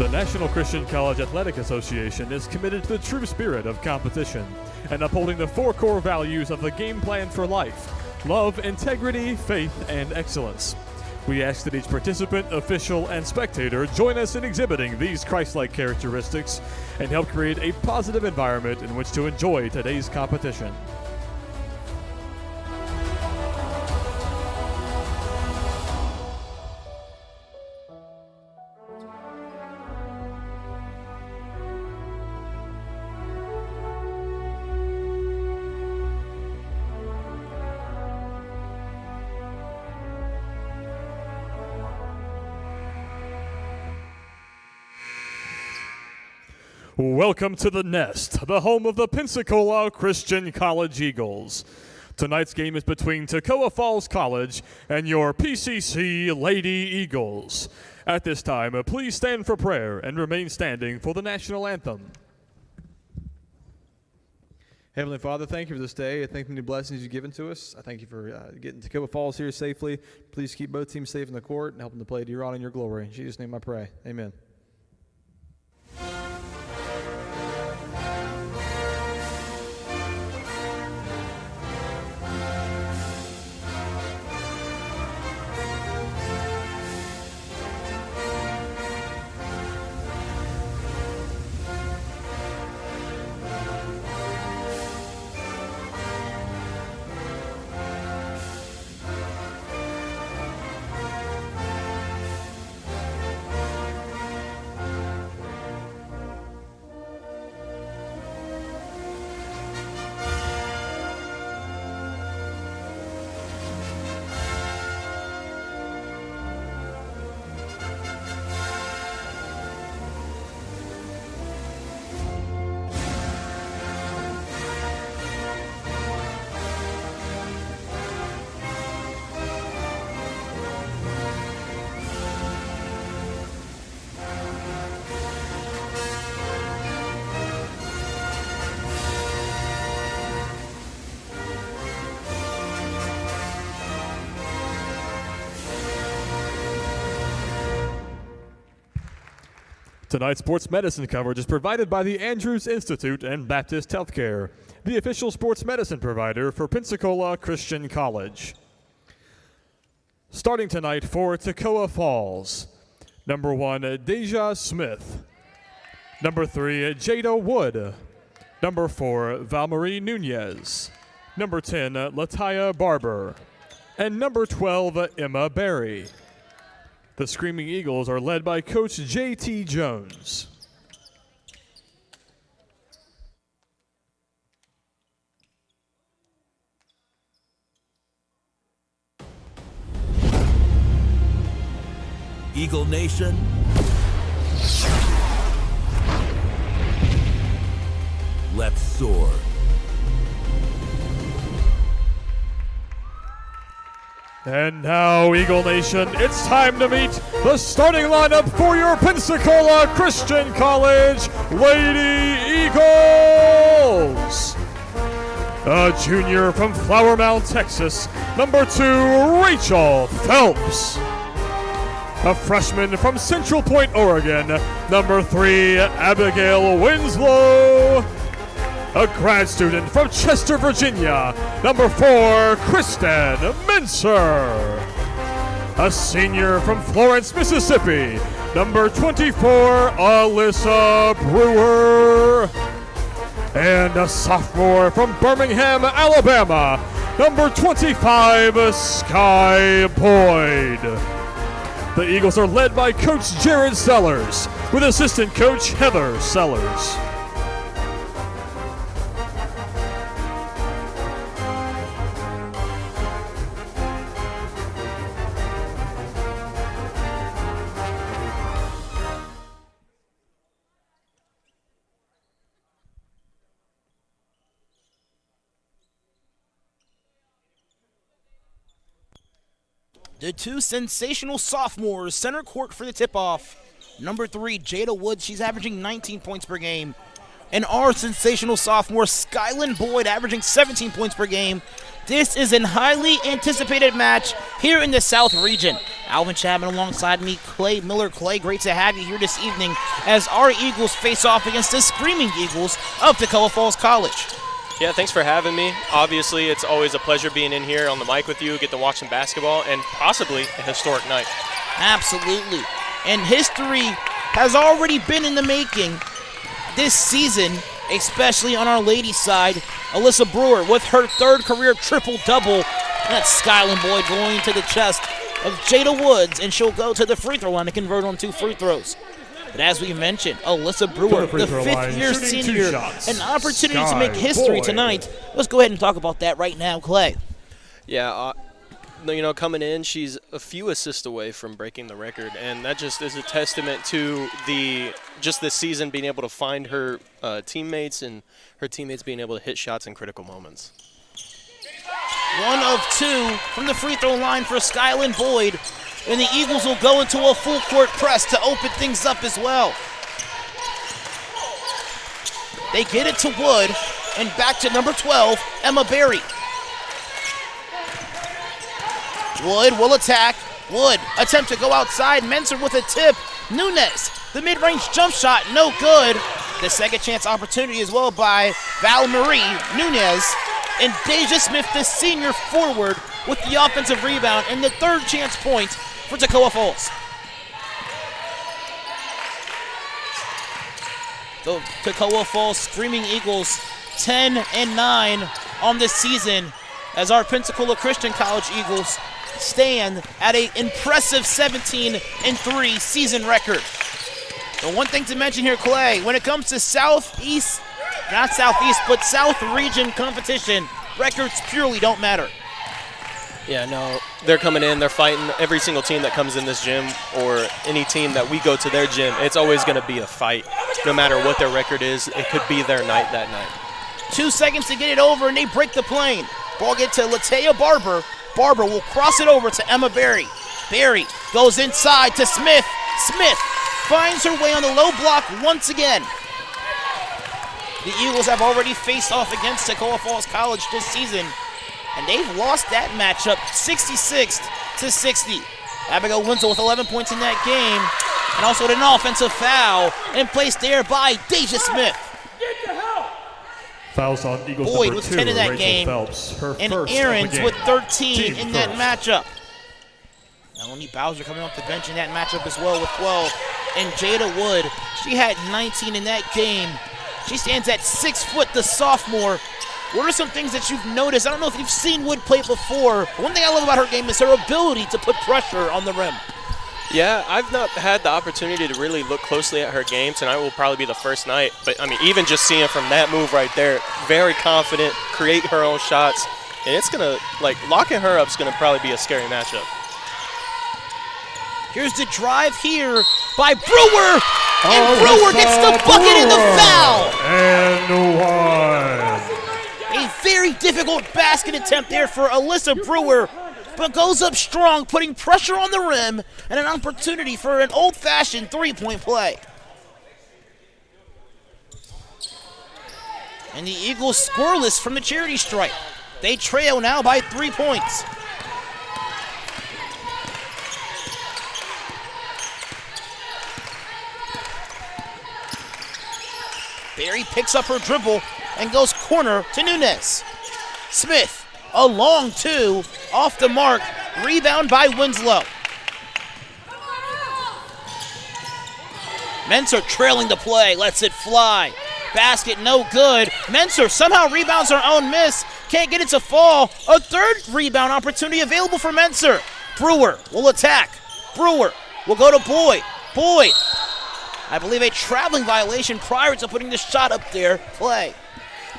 The National Christian College Athletic Association is committed to the true spirit of competition and upholding the four core values of the game plan for life: love, integrity, faith, and excellence. We ask that each participant, official, and spectator join us in exhibiting these Christ-like characteristics and help create a positive environment in which to enjoy today's competition. Welcome to the Nest, the home of the Pensacola Christian College Eagles. Tonight's game is between Toccoa Falls College and your PCC Lady Eagles. At this time, please stand for prayer and remain standing for the national anthem. Heavenly Father, thank you for this day. I thank you for the blessings you've given to us. I thank you for getting Toccoa Falls here safely. Please keep both teams safe in the court and help them to play to your honor and your glory. In Jesus' name I pray. Amen. Tonight's sports medicine coverage is provided by the Andrews Institute and Baptist Healthcare, the official sports medicine provider for Pensacola Christian College. Starting tonight for Toccoa Falls, number 1, Deja Smith. Number 3, Jada Wood. Number 4, Valmarie Nunez. Number 10, Lataya Barber. And number 12, Emma Berry. The Screaming Eagles are led by Coach J.T. Jones. Eagle Nation, let's soar. And now, Eagle Nation, it's time to meet the starting lineup for your Pensacola Christian College Lady Eagles. A junior from Flower Mound, Texas, number 2, Rachel Phelps. A freshman from Central Point, Oregon, number 3, Abigail Winslow. A grad student from Chester, Virginia, number 4, Kristen Mincer. A senior from Florence, Mississippi, number 24, Alyssa Brewer. And a sophomore from Birmingham, Alabama, number 25, Sky Boyd. The Eagles are led by Coach Jared Sellers with assistant coach Heather Sellers. The two sensational sophomores center court for the tip-off. Number 3, Jada Woods, she's averaging 19 points per game. And our sensational sophomore, Skyland Boyd, averaging 17 points per game. This is a highly anticipated match here in the South region, Alvin Chapman alongside me, Clay Miller. Clay, great to have you here this evening as our Eagles face off against the Screaming Eagles of Toccoa Falls College. Yeah, thanks for having me. Obviously, it's always a pleasure being in here on the mic with you, get to watch some basketball, and possibly a historic night. Absolutely. And history has already been in the making this season, especially on our ladies' side. Alyssa Brewer with her third career triple-double. That's Skyland Boyd going to the chest of Jada Woods, and she'll go to the free throw line to convert on 2 free throws. But as we mentioned, Alyssa Brewer, the fifth-year senior, an opportunity to make history tonight. Let's go ahead and talk about that right now, Clay. Yeah, coming in, she's a few assists away from breaking the record, and that just is a testament to this season being able to find her teammates and her teammates being able to hit shots in critical moments. 1 of 2 from the free throw line for Skyland Boyd, and the Eagles will go into a full court press to open things up as well. They get it to Wood, and back to number 12, Emma Berry. Wood will attack. Wood attempt to go outside. Menser with a tip. Nunez, the mid-range jump shot, no good. The second chance opportunity as well by Val-Marie Nunez. And Deja Smith, the senior forward, with the offensive rebound and the third chance point for Toccoa Falls. The Toccoa Falls Screaming Eagles 10-9 on the season as our Pensacola Christian College Eagles stand at an impressive 17-3 season record. The one thing to mention here, Clay, when it comes to South region competition, records purely don't matter. Yeah, no, they're coming in, they're fighting. Every single team that comes in this gym or any team that we go to their gym, it's always going to be a fight. No matter what their record is, it could be their night that night. 2 seconds to get it over, and they break the plane. Ball get to Latea Barber. Barber will cross it over to Emma Berry. Berry goes inside to Smith. Smith finds her way on the low block once again. The Eagles have already faced off against Toccoa Falls College this season, and they've lost that matchup 66-60. Abigail Winslow with 11 points in that game, and also an offensive foul, and placed there by Deja Smith. Fouls on Eagles Boyd number with 2, 10 in that Rachel game, Phelps, her and first Aarons of the with game. 13 Team in that first. matchup. Melanie Bowser coming off the bench in that matchup as well with 12. And Jada Wood, she had 19 in that game. She stands at 6 foot, the sophomore. What are some things that you've noticed? I don't know if you've seen Wood play before. One thing I love about her game is her ability to put pressure on the rim. Yeah, I've not had the opportunity to really look closely at her game. Tonight will probably be the first night. But, I mean, even just seeing from that move right there, very confident, create her own shots. And it's going to, locking her up is going to probably be a scary matchup. Here's the drive here by Brewer. And Brewer gets the bucket and the foul. And one. A very difficult basket attempt there for Alyssa Brewer, but goes up strong, putting pressure on the rim and an opportunity for an old-fashioned three-point play. And the Eagles scoreless from the charity stripe. They trail now by 3 points. Berry picks up her dribble and goes corner to Nunez. Smith, a long 2, off the mark, rebound by Winslow. Menser trailing the play, lets it fly. Basket no good. Menser somehow rebounds her own miss, can't get it to fall. A third rebound opportunity available for Menser. Brewer will attack. Brewer will go to Boyd. Boyd, I believe a traveling violation prior to putting the shot up there. Play.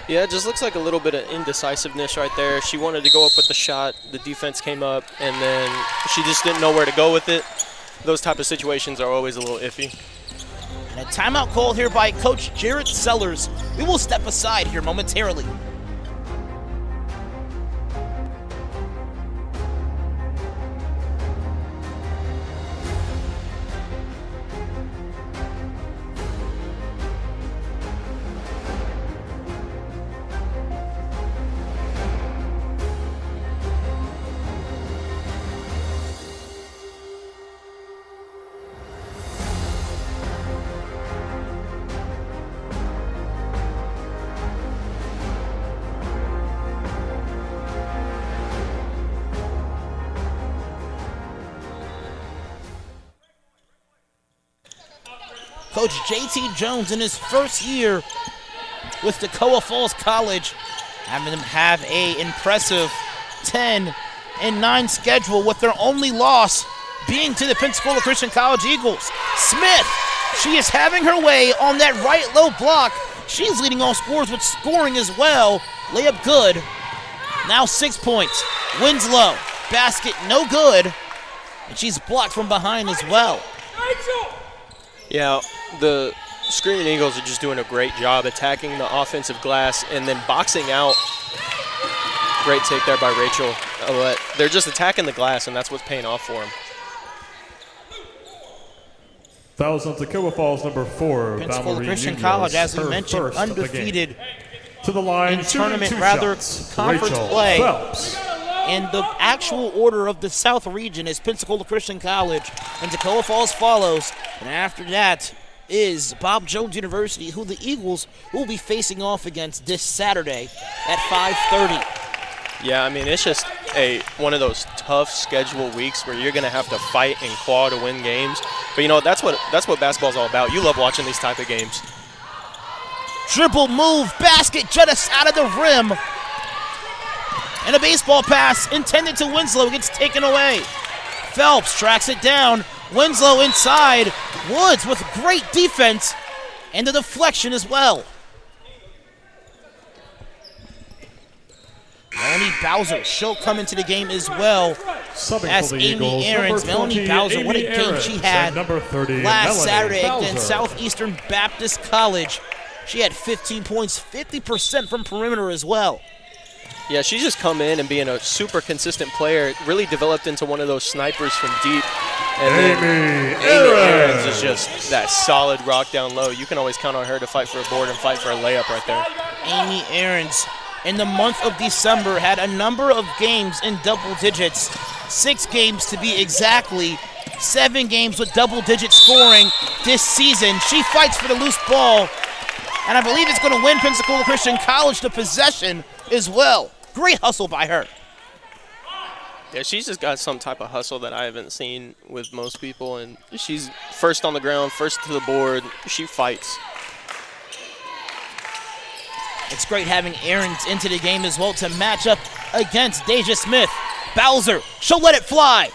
Yeah, it just looks like a little bit of indecisiveness right there. She wanted to go up with the shot. The defense came up, and then she just didn't know where to go with it. Those type of situations are always a little iffy. And a timeout call here by Coach Jarrett Sellers. We will step aside here momentarily. Coach J.T. Jones in his first year with Toccoa Falls College, having them have a impressive 10-9 schedule, with their only loss being to the Pensacola Christian College Eagles. Smith, she is having her way on that right low block. She's leading all scorers with scoring as well. Layup good. Now 6 points. Winslow, basket no good. And she's blocked from behind as well. Yeah, the Screaming Eagles are just doing a great job attacking the offensive glass and then boxing out. Great take there by Rachel. But they're just attacking the glass, and that's what's paying off for them. Fouls on Toccoa Falls, number 4. Pensacola Christian College, as we mentioned, undefeated to the line in tournament, rather conference Rachel play. Phelps. And the actual order of the South region is Pensacola Christian College, and Toccoa Falls follows. And after that is Bob Jones University, who the Eagles will be facing off against this Saturday at 5:30. Yeah, I mean, it's just one of those tough schedule weeks where you're going to have to fight and claw to win games. But, you know, that's what basketball's all about. You love watching these type of games. Dribble move, basket just out of the rim. And a baseball pass intended to Winslow gets taken away. Phelps tracks it down. Winslow inside. Woods with great defense and the deflection as well. Melanie Bowser, she'll come into the game as well as Amy Aarons. Melanie Bowser, what a game she had last Saturday against Southeastern Baptist College. She had 15 points, 50% from perimeter as well. Yeah, she's just come in and being a super consistent player, really developed into one of those snipers from deep. And then Amy Aarons is just that solid rock down low. You can always count on her to fight for a board and fight for a layup right there. Amy Aarons, in the month of December, had a number of games in double digits. 6 games to be exactly. 7 games with double-digit scoring this season. She fights for the loose ball, and I believe it's going to win Pensacola Christian College the possession as well. Great hustle by her. Yeah, she's just got some type of hustle that I haven't seen with most people, and she's first on the ground, first to the board. She fights. It's great having Aarons into the game as well to match up against Deja Smith. Bowser, she'll let it fly.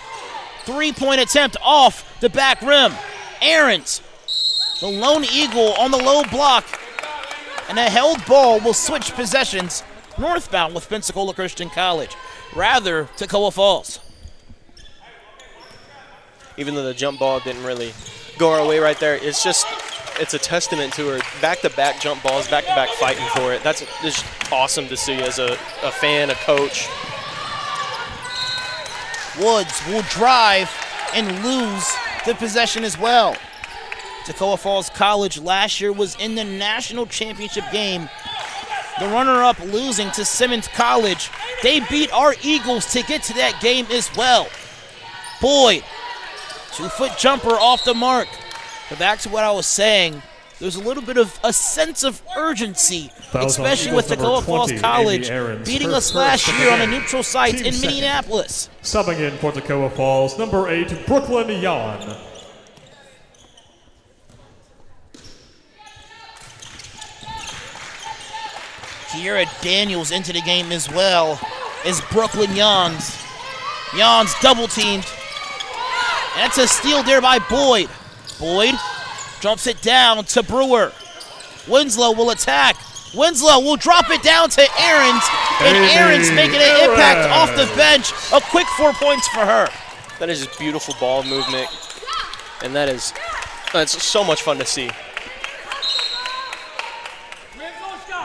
3-point attempt off the back rim. Aarons, the lone Eagle on the low block, and a held ball will switch possessions northbound with Pensacola Christian College. Rather, Toccoa Falls. Even though the jump ball didn't really go our way right there, it's a testament to her. Back-to-back jump balls, back-to-back fighting for it. That's just awesome to see as a fan, a coach. Woods will drive and lose the possession as well. Toccoa Falls College last year was in the national championship game. The runner-up losing to Simmons College. They beat our Eagles to get to that game as well. Boyd, 2-foot jumper off the mark. But back to what I was saying, there's a little bit of a sense of urgency, especially with Toccoa Falls College beating us last year on a neutral site in Minneapolis. Subbing in for Toccoa Falls, number 8, Brooklyn Yan. Kiera Daniels into the game as well as Brooklyn Yans. Yans double teamed. That's a steal there by Boyd. Boyd drops it down to Brewer. Winslow will attack. Winslow will drop it down to Aarons, and Aarons making an impact off the bench. A quick 4 points for her. That is just beautiful ball movement, and that's so much fun to see.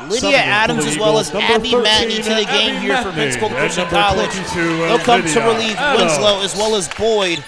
Lydia Adams as well as Abby Matney to the game here for Pensacola Christian College. They'll come to relieve Winslow as well as Boyd.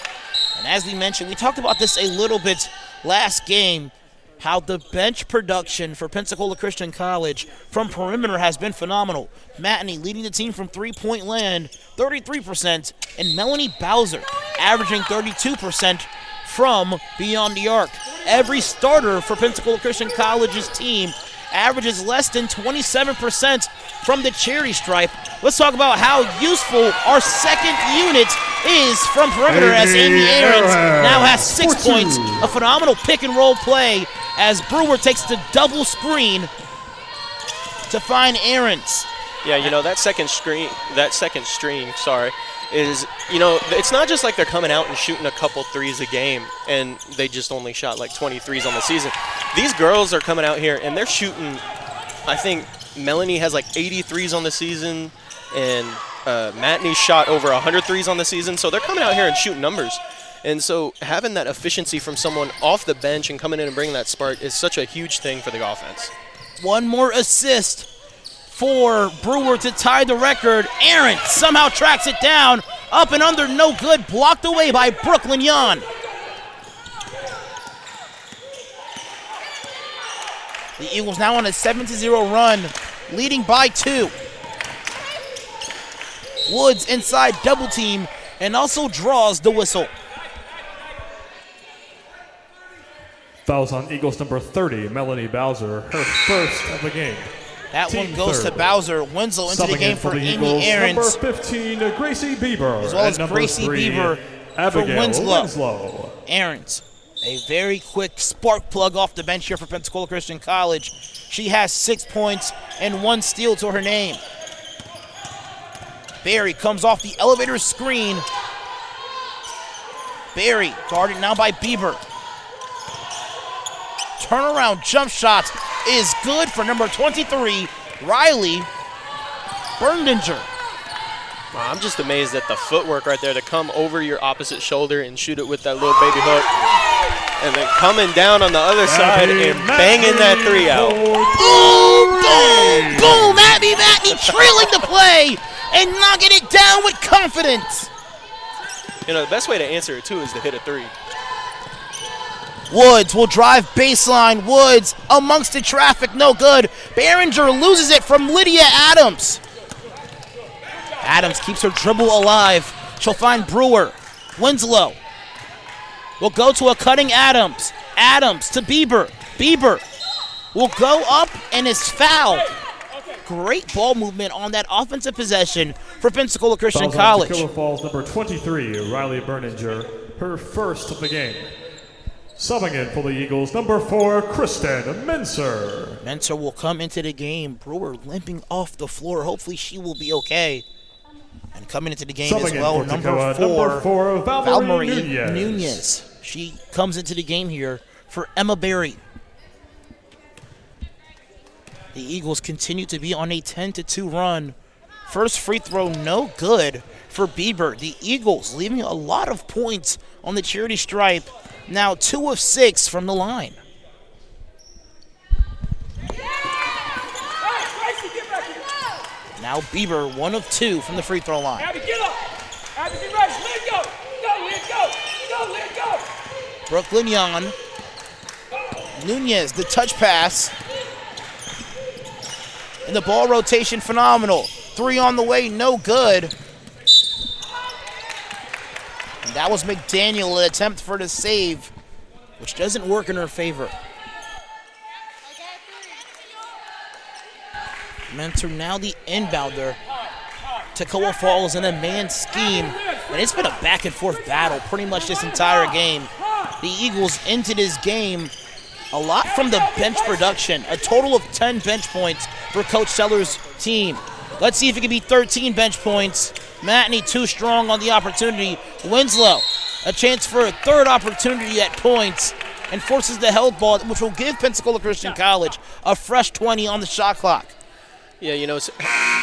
And as we mentioned, we talked about this a little bit last game, how the bench production for Pensacola Christian College from perimeter has been phenomenal. Matney leading the team from three-point land, 33%, and Melanie Bowser averaging 32% from beyond the arc. Every starter for Pensacola Christian College's team averages less than 27% from the charity stripe. Let's talk about how useful our second unit is from perimeter as Amy Aarons now has 6 points. A phenomenal pick and roll play as Brewer takes the double screen to find Aarons. Yeah, you know, that second string, is, you know, it's not just like they're coming out and shooting a couple threes a game and they just only shot like 20 threes on the season. These girls are coming out here and they're shooting, I think Melanie has like 80 threes on the season and Matney shot over 100 threes on the season. So they're coming out here and shooting numbers. And so having that efficiency from someone off the bench and coming in and bringing that spark is such a huge thing for the offense. One more assist for Brewer to tie the record. Aaron somehow tracks it down. Up and under, no good. Blocked away by Brooklyn Yon. The Eagles now on a 7-0 run, leading by 2. Woods inside double team and also draws the whistle. Fouls on Eagles number 30, Melanie Bowser, her first of the game. That Team one goes third. to Bowser. Winslow into the Subbing game in for the Amy Eagles, Aarons. Number 15, Gracie Bieber. As well as and number Gracie 3, Bieber for Abigail Winslow. Aarons, a very quick spark plug off the bench here for Pensacola Christian College. She has 6 points and 1 steal to her name. Barry comes off the elevator screen. Barry guarded now by Bieber. Turnaround jump shot is good for number 23, Riley Berninger. Wow, I'm just amazed at the footwork right there to come over your opposite shoulder and shoot it with that little baby hook. And then coming down on the other side and banging that 3 out. Boom, boom, boom. Abby Matney trailing the play and knocking it down with confidence. You know, the best way to answer it, too, is to hit a 3. Woods will drive baseline. Woods amongst the traffic, no good. Behringer loses it from Lydia Adams. Adams keeps her dribble alive. She'll find Brewer. Winslow will go to a cutting Adams. Adams to Bieber. Bieber will go up and is fouled. Great ball movement on that offensive possession for Pensacola Christian College. Toccoa Falls number 23, Riley Berninger, her first of the game. Subbing in for the Eagles, number 4, Kristen Menser. Menser will come into the game. Brewer limping off the floor. Hopefully she will be okay. And coming into the game Subbing as well, in for number Toccoa, 4, number 4, Valmarie Nunez. She comes into the game here for Emma Berry. The Eagles continue to be on a 10-2 run. First free throw, no good for Bieber. The Eagles leaving a lot of points on the charity stripe. Now 2 of 6 from the line. Now Bieber 1 of 2 from the free throw line. Abby, get up! Abby, be ready. Let go! Go, let go! Go, let go! Brooklyn Yon. Nunez, the touch pass. And the ball rotation, phenomenal. 3 on the way, no good. And that was McDaniel, an attempt for the save, which doesn't work in her favor. Mentor now the inbounder. Toccoa Falls in a man scheme. And it's been a back and forth battle pretty much this entire game. The Eagles into this game a lot from the bench production. A total of 10 bench points for Coach Sellers' team. Let's see if it can be 13 bench points. Matney too strong on the opportunity. Winslow, a chance for a third opportunity at points and forces the held ball, which will give Pensacola Christian College a fresh 20 on the shot clock. Yeah, you know,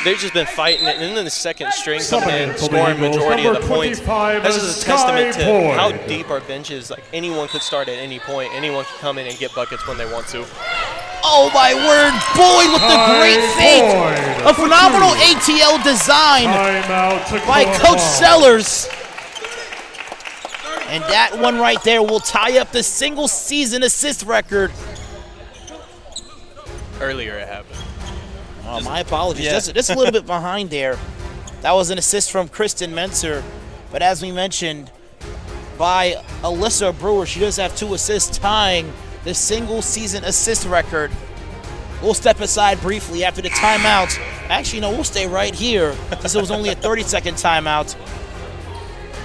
they've just been fighting it, and then the second string coming in, scoring majority of the points. That's just a testament to how deep our bench is. Like, anyone could start at any point. Anyone can come in and get buckets when they want to. Oh, my word. Boyd with the great fake. A phenomenal ATL design by Coach Sellers. And that one right there will tie up the single-season assist record. Earlier it happened. Oh, my apologies. Yeah. Just a little bit behind there. That was an assist from Kristen Menser. But as we mentioned, by Alyssa Brewer, she does have 2 assists, tying the single-season assist record We'll step aside briefly after the timeout. Actually, no, we'll stay right here since it was only a 30-second timeout.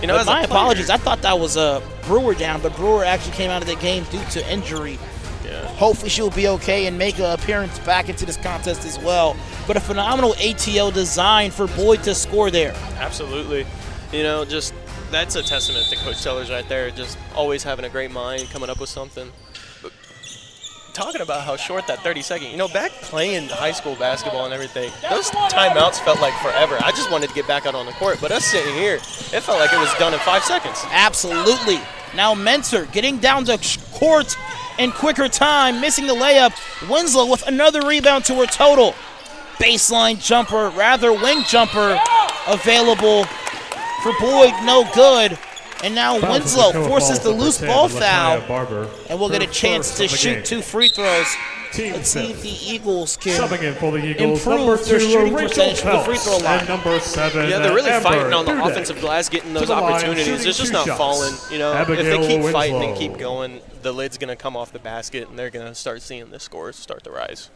You know, But as a my player- apologies. I thought that was a Brewer down, but Brewer actually came out of the game due to injury. Yeah. Hopefully she'll be okay and make an appearance back into this contest as well. But a phenomenal ATO design for Boyd to score there. Absolutely. You know, just that's a testament to Coach Sellers right there. Just always having a great mind, coming up with something. But talking about how short that 30-second, you know, back playing high school basketball and everything, those timeouts felt like forever. I just wanted to get back out on the court, but us sitting here, it felt like it was done in 5 seconds. Absolutely. Now Menser getting down to court in quicker time, missing the layup. Winslow with another rebound to her total. Baseline jumper, rather wing jumper available for Boyd, no good. And now Foul Winslow to Toccoa forces the number loose 10, ball Lakaya foul, Barber, and we'll get a her chance first to of the shoot game. 2 free throws. Team Let's see if fifth. the Eagles can Subbing in for the Eagles, improve number their 2, shooting Rachel percentage from the free throw Phelps, line. and number 7, Yeah, they're really Amber fighting on the Dudek. offensive glass, getting those To the line, opportunities. shooting They're just 2 not shots. falling. You know, if Abigail they keep fighting and Winslow. keep going, the lid's going to come off the basket, and they're going to start seeing the scores start to rise.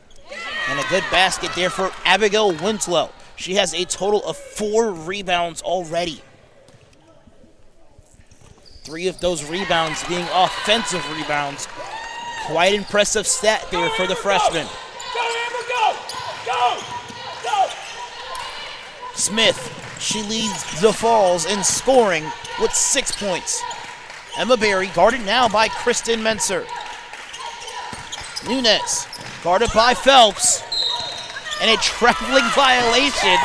And a good basket there for Abigail Winslow. She has a total of 4 rebounds already. 3 of those rebounds being offensive rebounds. Quite impressive stat there for the freshman. Go, Amber, go! Go! Go! Smith, she leads the Falls in scoring with 6 points. Emma Berry guarded now by Kristen Menser. Nunes guarded by Phelps. And a traveling violation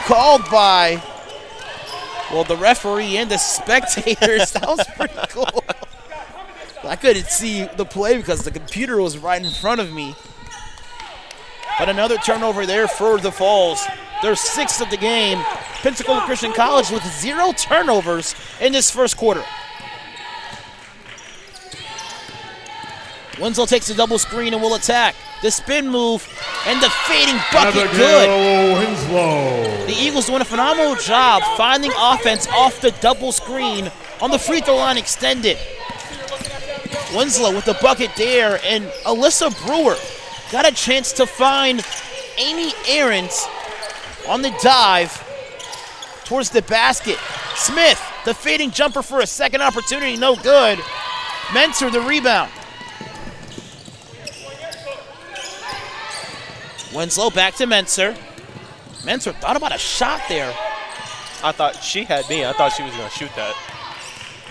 called by, well, the referee and the spectators. That was pretty cool. I couldn't see the play because the computer was right in front of me. But another turnover there for the Falls. Their 6th of the game. Pensacola Christian College with 0 turnovers in this first quarter. Winslow takes a double screen and will attack. The spin move and the fading bucket good. Abigail Winslow. The Eagles doing a phenomenal job finding offense off the double screen on the free throw line extended. Winslow with the bucket there, and Alyssa Brewer got a chance to find Amy Ahrens on the dive towards the basket. Smith, the fading jumper for a second opportunity, no good. Menser, the rebound. Winslow back to Menser. Menser thought about a shot there. I thought she had me. I thought she was going to shoot that.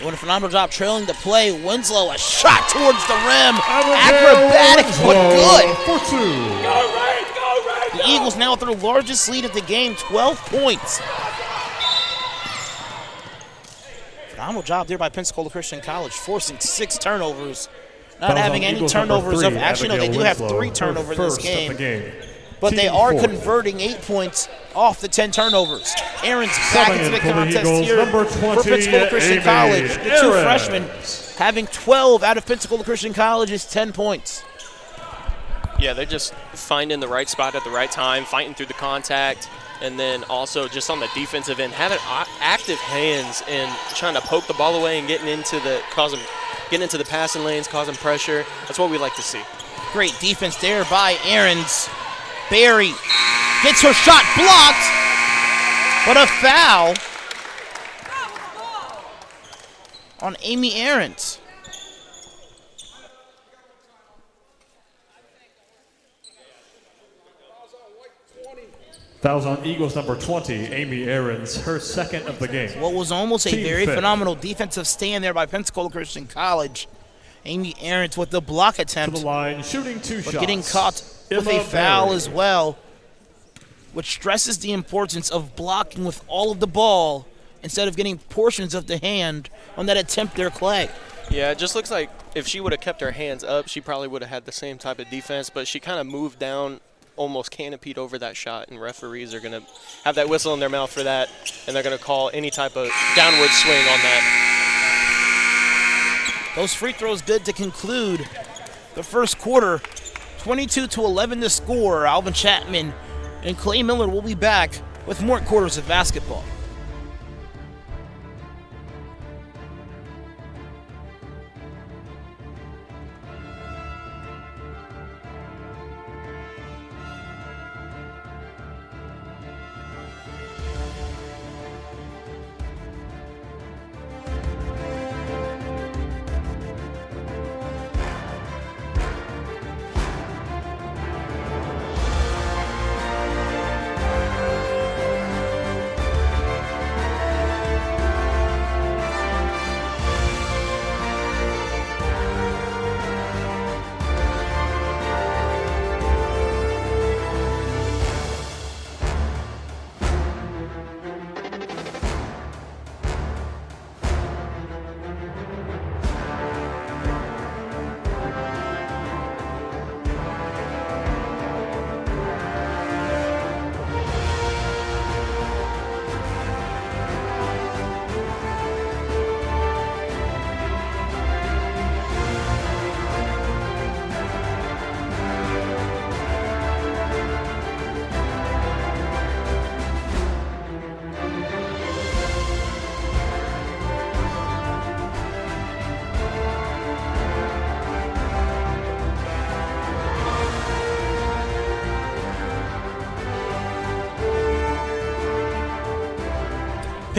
Doing a phenomenal job trailing the play. Winslow, a shot towards the rim. Abigail Acrobatic, but good. Winslow for 2. Go, Ray! Go, Ray! The Eagles now with their largest lead of the game, 12 points. Phenomenal job there by Pensacola Christian College, forcing 6 turnovers. Not Fouls having on any Eagles number turnovers 3, of, actually no, they Abigail do have Winslow, 3 turnovers her in this first of game. the game. But they Team are fourth. converting 8 points off the 10 turnovers. Aaron's back Subbing into in the for the contest Eagles, here number for 20, Pensacola Christian Amy College. The 2 Ahrens. freshmen having 12 out of Pensacola Christian College's 10 points. Yeah, they're just finding the right spot at the right time, fighting through the contact, and then also just on the defensive end, having active hands and trying to poke the ball away and getting into the passing lanes, causing pressure. That's what we like to see. Great defense there by Ahrens. Barry gets her shot blocked, but a foul on Amy Ahrens. Fouls on Eagles number 20, Amy Ahrens, her 2nd of the game. What was almost a Team very fifth. phenomenal defensive stand there by Pensacola Christian College. Amy Ahrens with the block To attempt, the line, shooting 2 but shots. getting caught with Emma a foul Berry. as well, which stresses the importance of blocking with all of the ball instead of getting portions of the hand on that attempt there, Clay. Yeah, it just looks like if she would have kept her hands up, she probably would have had the same type of defense, but she kind of moved down, almost canopied over that shot, and referees are going to have that whistle in their mouth for that, and they're going to call any type of downward swing on that. Those free throws good to conclude the first quarter. 22-11 to score. Alvin Chapman and Clay Miller will be back with more quarters of basketball.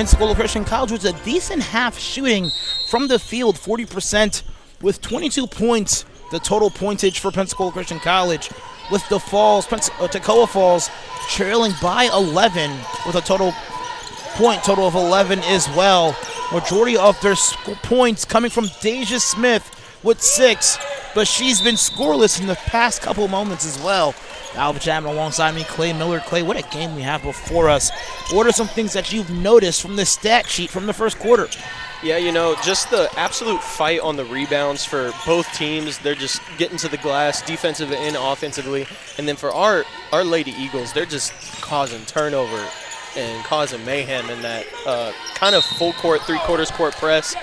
Pensacola Christian College was a decent half shooting from the field, 40% with 22 points, the total pointage for Pensacola Christian College, with the Falls, Toccoa Falls trailing by 11 with a total of 11 as well. Majority of their points coming from Deja Smith with 6, but she's been scoreless in the past couple moments as well. Alva Chapman alongside me, Clay Miller. Clay, what a game we have before us. What are some things that you've noticed from the stat sheet from the first quarter? Yeah, just the absolute fight on the rebounds for both teams. They're just getting to the glass, defensive and offensively. And then for our Lady Eagles, they're just causing turnover and causing mayhem in that kind of full court, three-quarters court press.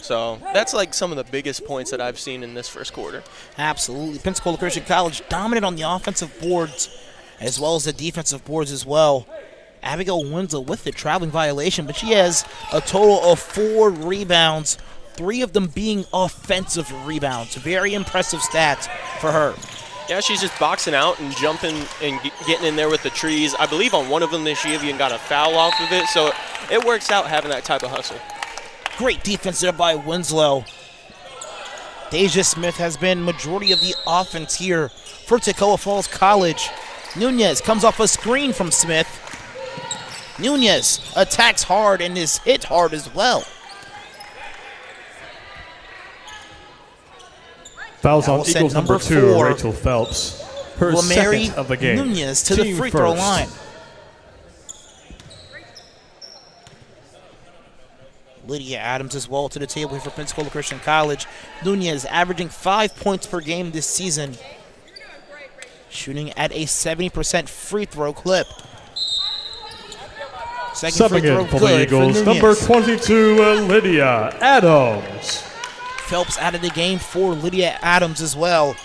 So that's like some of the biggest points that I've seen in this first quarter. Absolutely. Pensacola Christian College dominant on the offensive boards as well as the defensive boards as well. Abigail Winslow with the traveling violation, but she has a total of 4 rebounds, 3 of them being offensive rebounds. Very impressive stats for her. Yeah, she's just boxing out and jumping and getting in there with the trees. I believe on one of them she even got a foul off of it, so it works out having that type of hustle. Great defense there by Winslow. Deja Smith has been majority of the offense here for Toccoa Falls College. Nunez comes off a screen from Smith. Nunez attacks hard and is hit hard as well. Fouls on will send Eagles number 2, 4, Rachel Phelps. Her Lamary second of the game. Nunez to the Team free throw first. line. Lydia Adams as well to the table here for Pensacola Christian College. Nunez averaging 5 points per game this season, shooting at a 70% free throw clip. Second free Subbing throw in for the good Eagles, for number Nunez. 22, Lydia Adams. Phelps out of the game for Lydia Adams as well.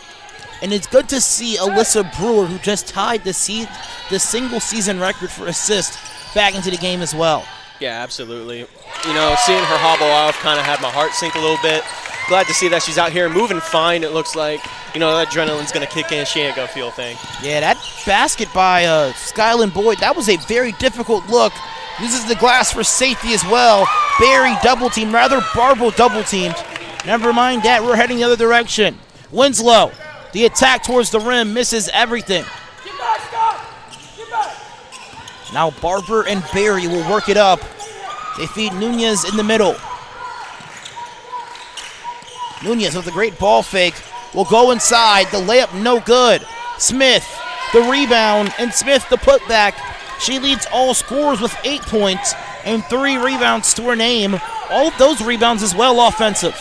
And it's good to see Alyssa Brewer, who just tied the single season record for assists, back into the game as well. Yeah, absolutely. Seeing her hobble off kind of had my heart sink a little bit. Glad to see that she's out here moving fine. It looks like, that adrenaline's going to kick in. She ain't going to feel a thing. Yeah, that basket by Skyland Boyd, that was a very difficult look. Uses the glass for safety as well. Barry double-teamed, rather Barbo double-teamed. Never mind that, we're heading the other direction. Winslow, the attack towards the rim, misses everything. Get back, Scott! Get back! Now Barber and Barry will work it up. They feed Nunez in the middle. Nunez with a great ball fake will go inside. The layup no good. Smith, the rebound, and Smith the putback. She leads all scorers with 8 points and 3 rebounds to her name. All of those rebounds as well offensive.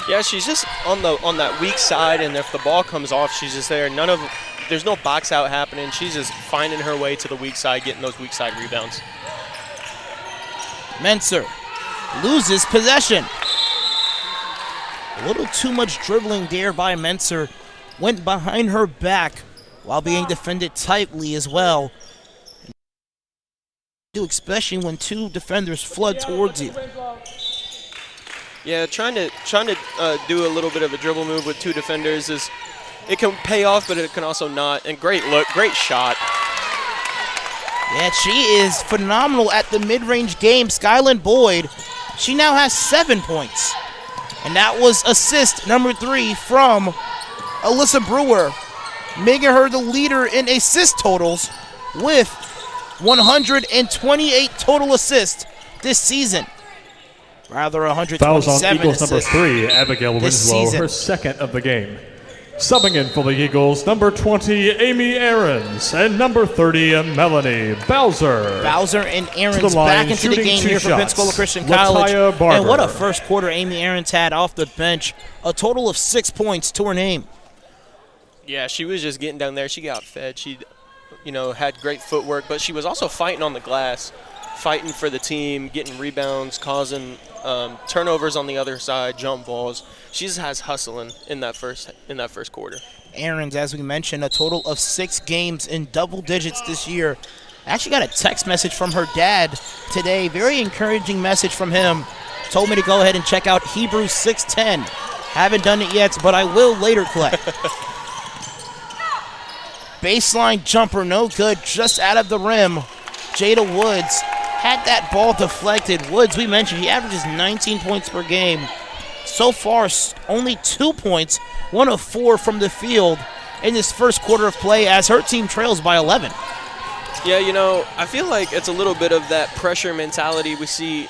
Yeah, she's just on that weak side, and if the ball comes off, she's just there. There's no box out happening. She's just finding her way to the weak side, getting those weak side rebounds. Menser loses possession. A little too much dribbling there by Menser. Went behind her back while being defended tightly as well. Especially when 2 defenders flood towards you. Yeah, trying to do a little bit of a dribble move with 2 defenders it can pay off, but it can also not. And great look, great shot. Yeah, she is phenomenal at the mid-range game. Skyland Boyd, she now has 7 points. And that was assist number 3 from Alyssa Brewer, making her the leader in assist totals with 128 total assists this season. Rather, 127 Fouls on Eagles number assists 3, Abigail Winslow, season. her second of the game. Subbing in for the Eagles, number 20, Amy Ahrens, and number 30, Melanie Bowser. Bowser and To Ahrens the line, back into the shooting game 2 here for shots. Pensacola Christian Lataya College. Barber. And what a first quarter Amy Ahrens had off the bench. A total of 6 points to her name. Yeah, she was just getting down there. She got fed. She, had great footwork, but she was also fighting on the glass, fighting for the team, getting rebounds, causing turnovers on the other side, jump balls. She just has hustling in that first quarter. Ahrens, as we mentioned, a total of 6 games in double digits this year. Actually got a text message from her dad today. Very encouraging message from him. Told me to go ahead and check out Hebrews 6:10. Haven't done it yet, but I will later, Clay. Baseline jumper, no good, just out of the rim. Jada Woods had that ball deflected. Woods, we mentioned, he averages 19 points per game. So far, only 2 points, 1 of 4 from the field in this first quarter of play as her team trails by 11. Yeah, I feel like it's a little bit of that pressure mentality. We see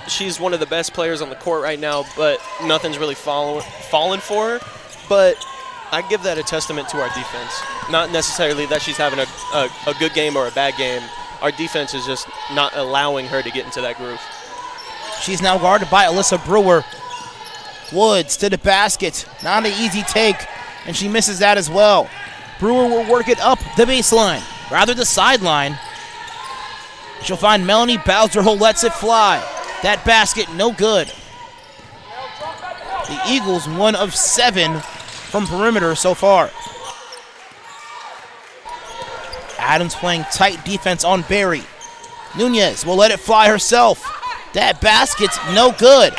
she's one of the best players on the court right now, but nothing's really fallen for her. But I give that a testament to our defense. Not necessarily that she's having a good game or a bad game. Our defense is just not allowing her to get into that groove. She's now guarded by Alyssa Brewer. Woods to the basket. Not an easy take, and she misses that as well. Brewer will work it up the baseline, rather the sideline. She'll find Melanie Bowser, who lets it fly. That basket, no good. The Eagles, 1 of 7 from perimeter so far. Adams playing tight defense on Barry. Nunez will let it fly herself. That basket's no good.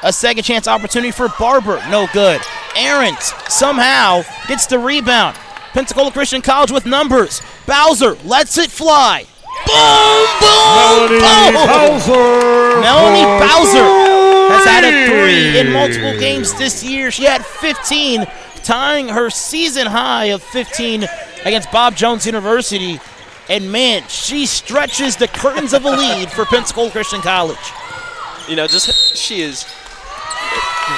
A second chance opportunity for Barber, no good. Aarons somehow gets the rebound. Pensacola Christian College with numbers. Bowser lets it fly. Boom, boom, boom! Melanie Bowser has had a 3 in multiple games this year. She had 15, tying her season high of 15 against Bob Jones University. And man, she stretches the curtains of a lead for Pensacola Christian College. She is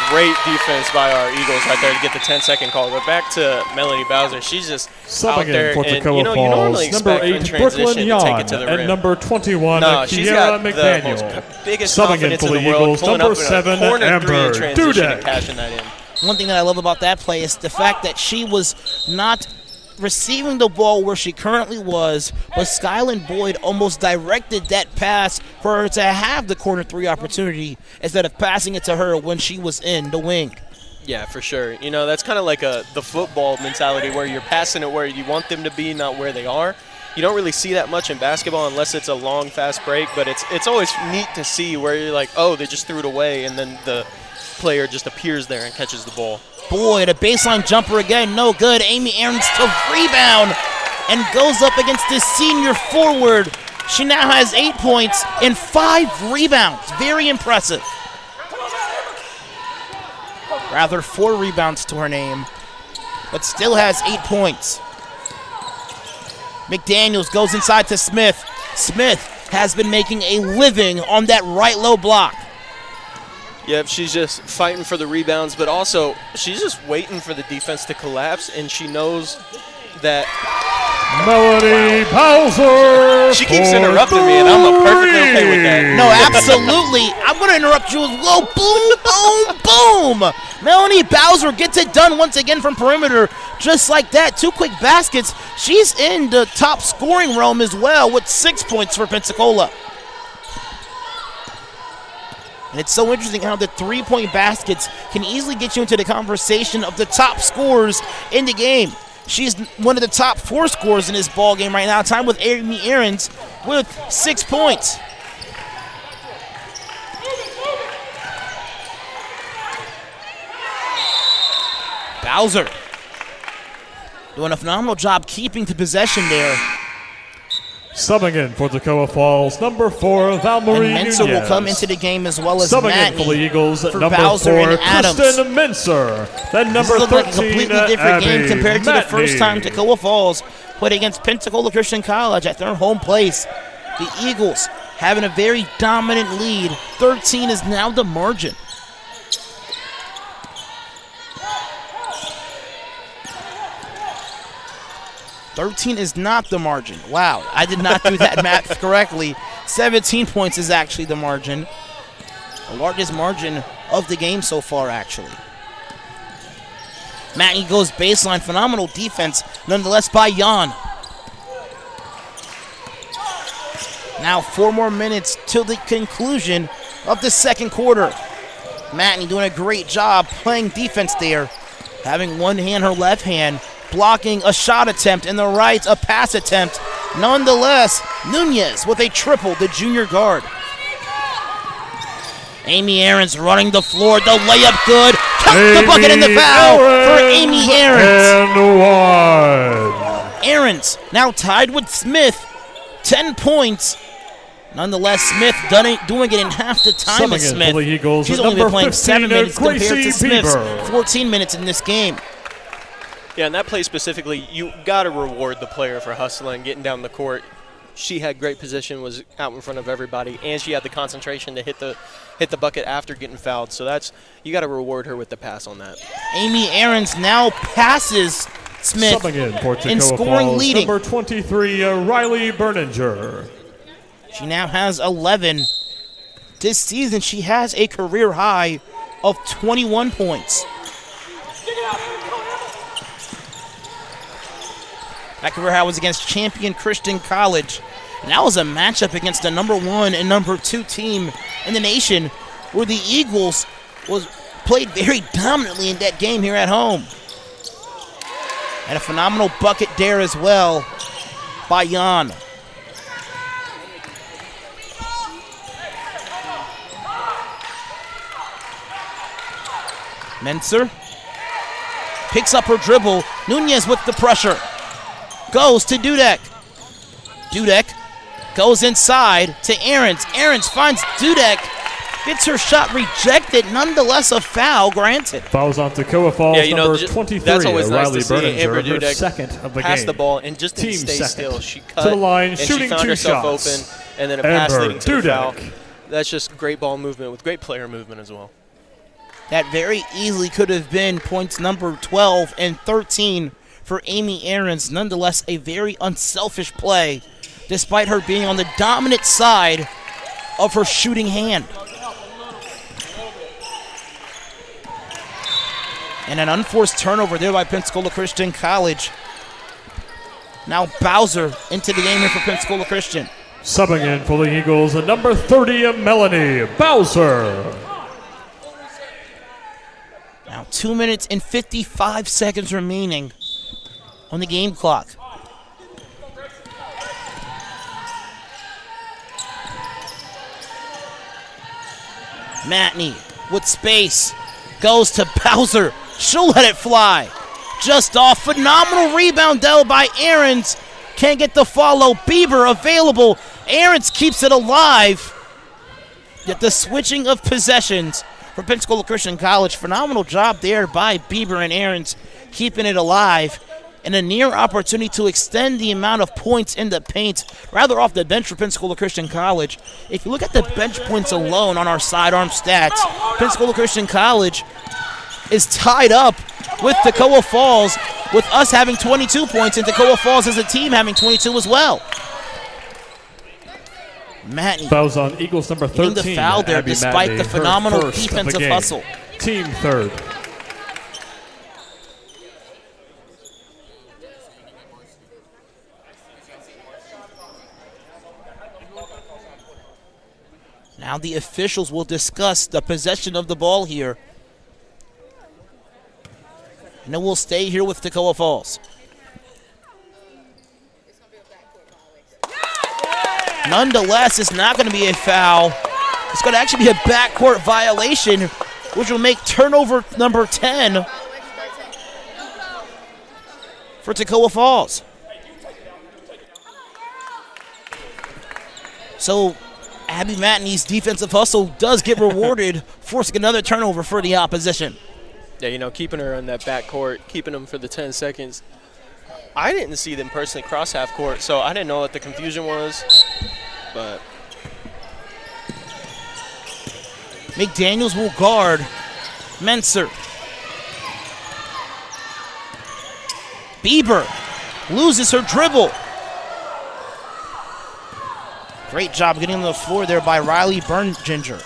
great defense by our Eagles right there to get the 10-second call. But back to Melanie Bowser, she's just out there, for and Toccoa you normally Falls, number expect in 8, transition Brooklyn to Yon, take it to the rim. and number 21, No, she's Kiera got the McDaniel. biggest Subbing in confidence for in the the world, Eagles, pulling number up in 7, a corner 3 in Amber transition and Dudek. cashing that in. One thing that I love about that play is the fact that she was not receiving the ball where she currently was, but Skyland Boyd almost directed that pass for her to have the corner 3 opportunity instead of passing it to her when she was in the wing. Yeah, for sure. That's kind of like the football mentality where you're passing it where you want them to be, not where they are. You don't really see that much in basketball unless it's a long, fast break, but it's always neat to see where you're like, oh, they just threw it away, and then the player just appears there and catches the ball. Boyd, a baseline jumper again, no good. Amy Aarons to rebound and goes up against this senior forward. She now has 8 points and 5 rebounds. Very impressive. Rather, 4 rebounds to her name, but still has 8 points. McDaniels goes inside to Smith. Smith has been making a living on that right low block. Yep, she's just fighting for the rebounds, but also she's just waiting for the defense to collapse, and she knows that Melanie Bowser. she keeps interrupting me, and I'm perfectly okay with that. No, absolutely. I'm going to interrupt you as well. Boom, boom, boom. Melanie Bowser gets it done once again from perimeter. Just like that, 2 quick baskets. She's in the top scoring realm as well with 6 points for Pensacola. And it's so interesting how the 3-point baskets can easily get you into the conversation of the top scorers in the game. She's one of the top 4 scorers in this ball game right now, tied with Amy Aarons with 6 points. Bowser doing a phenomenal job keeping the possession there. Subbing in for Toccoa Falls, number 4, Valmarie And Menser Nunez. will come into the game as well as Subbing Matney in for the Eagles, for number Bowser 4, and Adams. Kristen Menser. Then This number looks like 13, a completely different game Abby compared to the first Matney. time Toccoa Falls played against Pensacola Christian College at their home place. The Eagles having a very dominant lead. 13 is now the margin. $13 is not the margin. Wow, I did not do that math correctly. 17 points is actually the margin. The largest margin of the game so far, actually. Matney goes baseline. Phenomenal defense, nonetheless, by Jan. Now 4 more minutes till the conclusion of the second quarter. Matney doing a great job playing defense there. Having one hand, her left hand, blocking a shot attempt, and the right, a pass attempt. Nonetheless, Nunez with a triple, the junior guard. Amy Aarons running the floor, the layup good. Count the bucket and the foul for Amy Aarons. And 1. Aarons now tied with Smith, 10 points Nonetheless, Smith doing it in half the time Subbing as in Smith. for the Eagles, She's at only been number playing 15, 7 minutes compared to Gracie Smith's Bieber. 14 minutes in this game. Yeah, in that play specifically, you got to reward the player for hustling, getting down the court. She had great position, was out in front of everybody, and she had the concentration to hit the bucket after getting fouled. So you got to reward her with the pass on that. Amy Aarons now passes Smith Subbing in for in Toccoa scoring Falls, leading. number 23, Riley Berninger. She now has 11. This season, she has a career high of 21 points. That career high was against champion Christian College. And that was a matchup against the number 1 and number 2 team in the nation, where the Eagles played very dominantly in that game here at home. And a phenomenal bucket there as well by Jan. Menser picks up her dribble. Nunez with the pressure. Goes to Dudek. Dudek goes inside to Aarons. Aarons finds Dudek. Gets her shot rejected. Nonetheless, a foul granted. Fouls on Toccoa Falls, Yeah, number just, 23, that's always nice Riley to see Amber Berninger, her Dudek second of the pass game. the ball and just didn't Team stay second. still. She cut To the line, and shooting she found 2 herself shots. open, and then a pass Amber leading to the foul. Dudek. That's just great ball movement with great player movement as well. That very easily could have been points number 12 and 13 for Amy Aarons. Nonetheless, a very unselfish play, despite her being on the dominant side of her shooting hand. And an unforced turnover there by Pensacola Christian College. Now Bowser into the game here for Pensacola Christian. Subbing in for the Eagles, number 30, Melanie Bowser. Now 2 minutes and 55 seconds remaining on the game clock. Matney with space goes to Bowser. She'll let it fly. Just off. Phenomenal rebound though by Aarons. Can't get the follow. Bieber available. Aarons keeps it alive. Yet the switching of possessions for Pensacola Christian College. Phenomenal job there by Bieber and Aarons, keeping it alive. And a near opportunity to extend the amount of points in the paint, rather off the bench for Pensacola Christian College. If you look at the bench points alone on our sidearm stats, Pensacola Christian College is tied up with Toccoa Falls, with us having 22 points and Toccoa Falls as a team having 22 as well. Matney Fouls on Eagles number 13. getting the foul there Abby despite Matney, the her phenomenal first of the defensive game. hustle. Team third. Now the officials will discuss the possession of the ball here. And then we'll stay here with Toccoa Falls. Nonetheless, it's not going to be a foul. It's going to actually be a backcourt violation, which will make turnover number 10 for Toccoa Falls. So Abby Matney's defensive hustle does get rewarded, forcing another turnover for the opposition. Yeah, keeping her on that backcourt, keeping them for the 10 seconds. I didn't see them personally cross half court, so I didn't know what the confusion was. But McDaniels will guard Menser. Bieber loses her dribble. Great job getting on the floor there by Riley Berninger.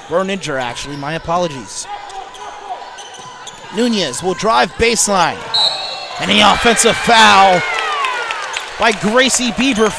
Berninger, actually, my apologies. Nunez will drive baseline. And the offensive foul by Gracie Bieber.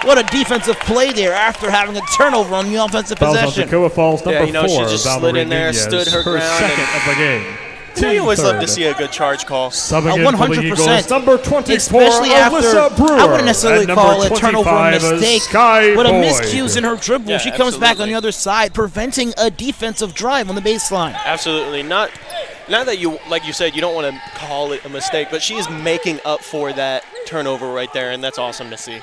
What a defensive play there after having a turnover on the offensive Fouls on possession. Toccoa Falls number 4. she just slid Valerie in there, Nunez, stood her ground, second and- of the game. you always love third. to see a good charge call. Subbing in for the 100%. Eagles, number 24, Especially after, Alyssa Brewer. I wouldn't necessarily and call number a turnover a 25, mistake, Sky but a Boyd. miscues in her dribble. Yeah, She comes back on absolutely. the other side, preventing a defensive drive on the baseline. Absolutely. Not that you, like you said, you don't want to call it a mistake, but she is making up for that turnover right there, and that's awesome to see.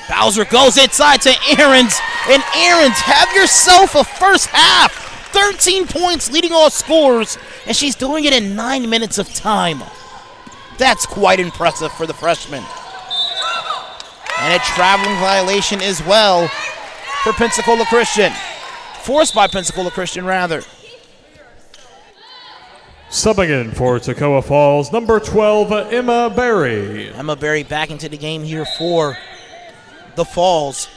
Bowser goes inside to Ahrens, and Ahrens, have yourself a first half. 13 points leading all scores, and she's doing it in 9 minutes of time. That's quite impressive for the freshman. And a traveling violation as well for Pensacola Christian. Forced by Pensacola Christian, rather. Subbing in for Toccoa Falls, number 12, Emma Berry. Emma Berry back into the game here for the Falls.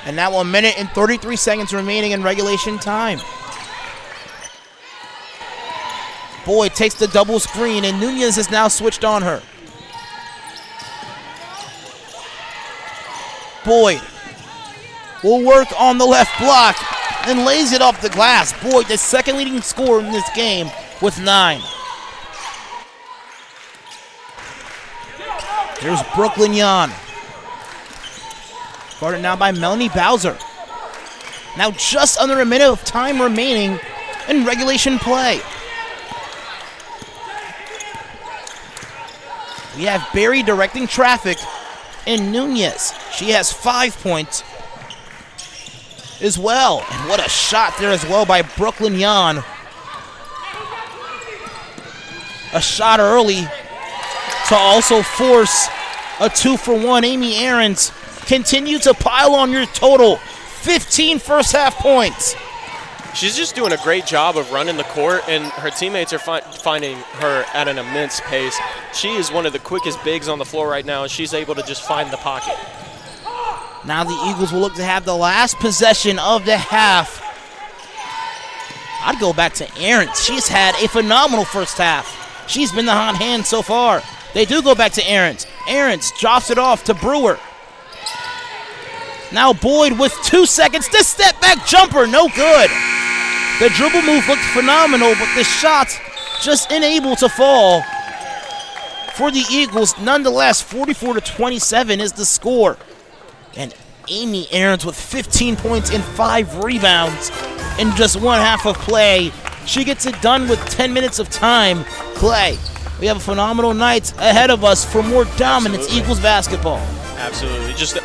And now 1 minute and 33 seconds remaining in regulation time. Boyd takes the double screen, and Nunez has now switched on her. Boyd will work on the left block and lays it off the glass. Boyd, the second leading scorer in this game with 9. Here's Brooklyn Yan. Guarded now by Melanie Bowser. Now just under a minute of time remaining in regulation play. We have Barry directing traffic, and Nunez, she has 5 points as well. And what a shot there as well by Brooklyn Yan. A shot early to also force a 2-for-1. Amy Ahrens continue to pile on your total. 15 first half points. She's just doing a great job of running the court, and her teammates are finding her at an immense pace. She is one of the quickest bigs on the floor right now, and she's able to just find the pocket. Now the Eagles will look to have the last possession of the half. I'd go back to Ahrens. She's had a phenomenal first half. She's been the hot hand so far. They do go back to Ahrens. Ahrens drops it off to Brewer. Now Boyd with 2 seconds. This step back jumper, no good. The dribble move looked phenomenal, but the shot just unable to fall for the Eagles. Nonetheless, 44-27 is the score. And Amy Ahrens with 15 points and 5 rebounds in just 1 half of play. She gets it done with 10 minutes of time. Clay, we have a phenomenal night ahead of us for more dominance. Absolutely. Eagles basketball. Absolutely. Just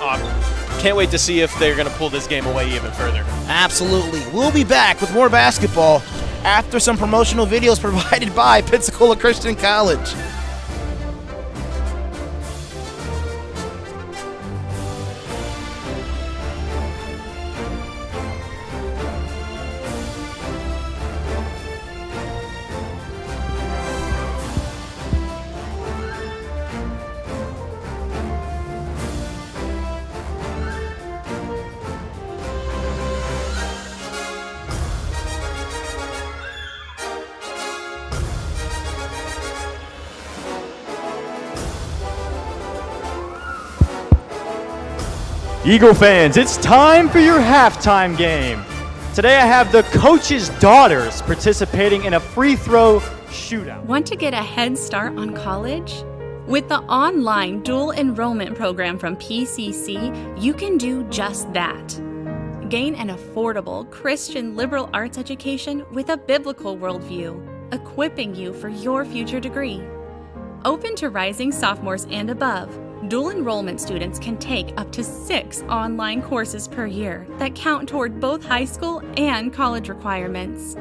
can't wait to see if they're going to pull this game away even further. Absolutely. We'll be back with more basketball after some promotional videos provided by Pensacola Christian College. Eagle fans, it's time for your halftime game. Today I have the coach's daughters participating in a free throw shootout. Want to get a head start on college? With the online dual enrollment program from PCC, you can do just that. Gain an affordable Christian liberal arts education with a biblical worldview, equipping you for your future degree. Open to rising sophomores and above, dual enrollment students can take up to 6 online courses per year that count toward both high school and college requirements.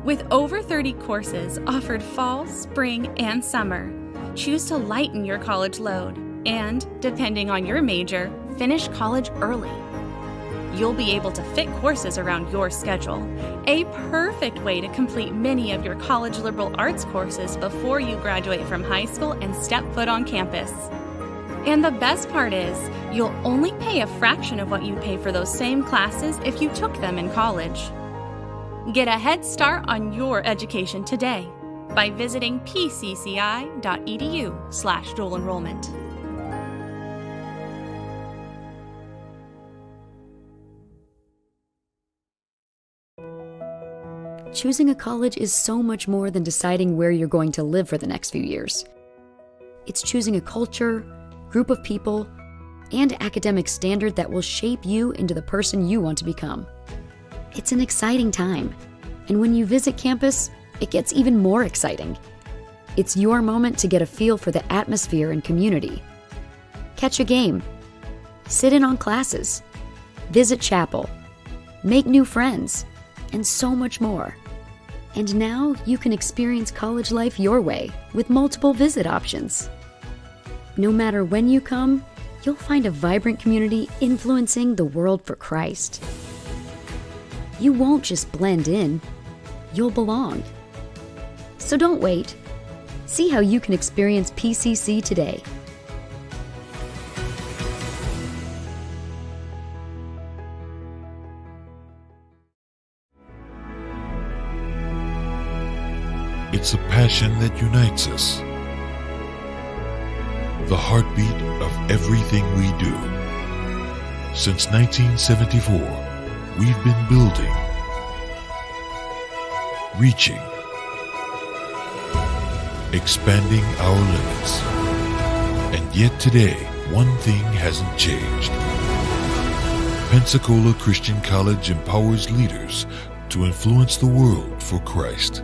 With over 30 courses offered fall, spring, and summer, choose to lighten your college load and, depending on your major, finish college early. You'll be able to fit courses around your schedule, a perfect way to complete many of your college liberal arts courses before you graduate from high school and step foot on campus. And the best part is, you'll only pay a fraction of what you'd pay for those same classes if you took them in college. Get a head start on your education today by visiting pcci.edu/dual enrollment. Choosing a college is so much more than deciding where you're going to live for the next few years. It's choosing a culture, group of people, and academic standard that will shape you into the person you want to become. It's an exciting time, and when you visit campus, it gets even more exciting. It's your moment to get a feel for the atmosphere and community. Catch a game, sit in on classes, visit chapel, make new friends, and so much more. And now you can experience college life your way with multiple visit options. No matter when you come, you'll find a vibrant community influencing the world for Christ. You won't just blend in, you'll belong. So don't wait. See how you can experience PCC today. It's a passion that unites us. The heartbeat of everything we do. Since 1974, we've been building, reaching, expanding our limits. And yet today, one thing hasn't changed. Pensacola Christian College empowers leaders to influence the world for Christ.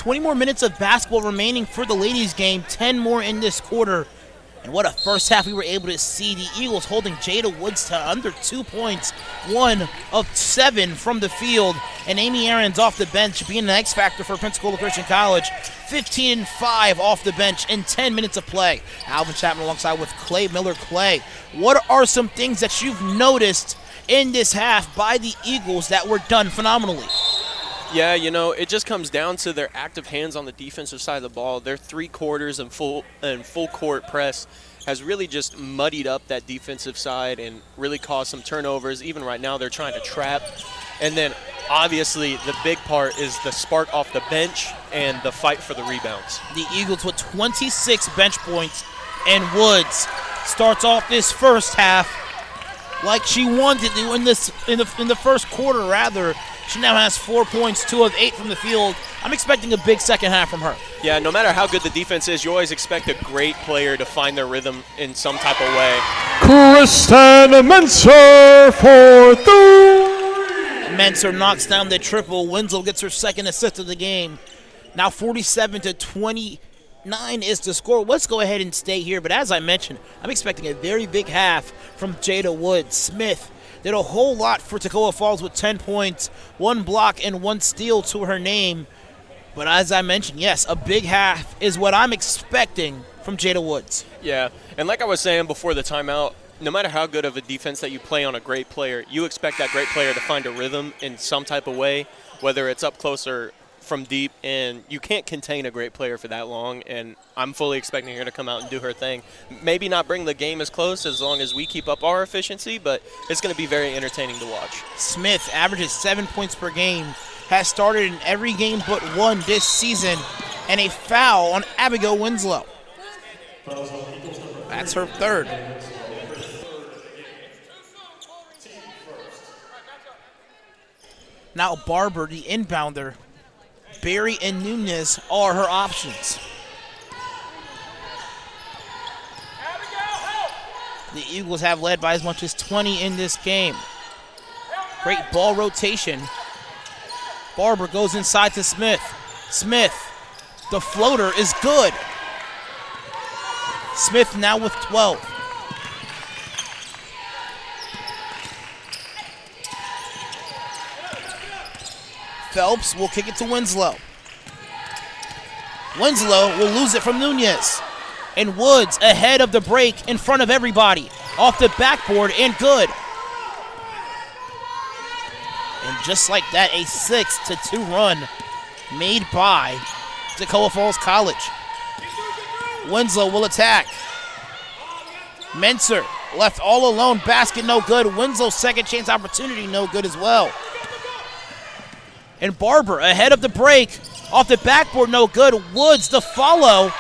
20 more minutes of basketball remaining for the ladies' game, 10 more in this quarter. And what a first half we were able to see. The Eagles holding Jada Woods to under 2 points, 1 of 7 from the field. And Amy Aarons off the bench being an X factor for Pensacola Christian College. 15-5 off the bench in 10 minutes of play. Alvin Chapman alongside with Clay Miller. Clay, what are some things that you've noticed in this half by the Eagles that were done phenomenally? Yeah, you know, it just comes down to their active hands on the defensive side of the ball. Their 3 quarters and full court press has really just muddied up that defensive side and really caused some turnovers. Even right now, they're trying to trap. And then, obviously, the big part is the spark off the bench and the fight for the rebounds. The Eagles with 26 bench points, and Woods starts off this first half like she wanted to in the first quarter, rather. She now has 4 points, 2 of 8 from the field. I'm expecting a big second half from her. Yeah, no matter how good the defense is, you always expect a great player to find their rhythm in some type of way. Kristen Menser for 3. Menser knocks down the triple. Winslow gets her second assist of the game. Now 47-29 is the score. Let's go ahead and stay here. But as I mentioned, I'm expecting a very big half from Jada Woods. Smith did a whole lot for Toccoa Falls with 10 points, 1 block, and 1 steal to her name. But as I mentioned, yes, a big half is what I'm expecting from Jada Woods. Yeah, and like I was saying before the timeout, no matter how good of a defense that you play on a great player, you expect that great player to find a rhythm in some type of way, whether it's up close or from deep, and you can't contain a great player for that long, and I'm fully expecting her to come out and do her thing. Maybe not bring the game as close as long as we keep up our efficiency, but it's going to be very entertaining to watch. Smith averages 7 points per game, has started in every game but 1 this season, and a foul on Abigail Winslow. That's her 3rd. Now Barber, the inbounder. Berry and Nunez are her options. The Eagles have led by as much as 20 in this game. Great ball rotation. Barber goes inside to Smith. Smith, the floater is good. Smith now with 12. Phelps will kick it to Winslow. Winslow will lose it from Nunez. And Woods ahead of the break in front of everybody. Off the backboard and good. And just like that, a 6-2 run made by Toccoa Falls College. Winslow will attack. Menser left all alone. Basket no good. Winslow's second chance opportunity no good as well. And Barber ahead of the break. Off the backboard, no good. Woods, the follow.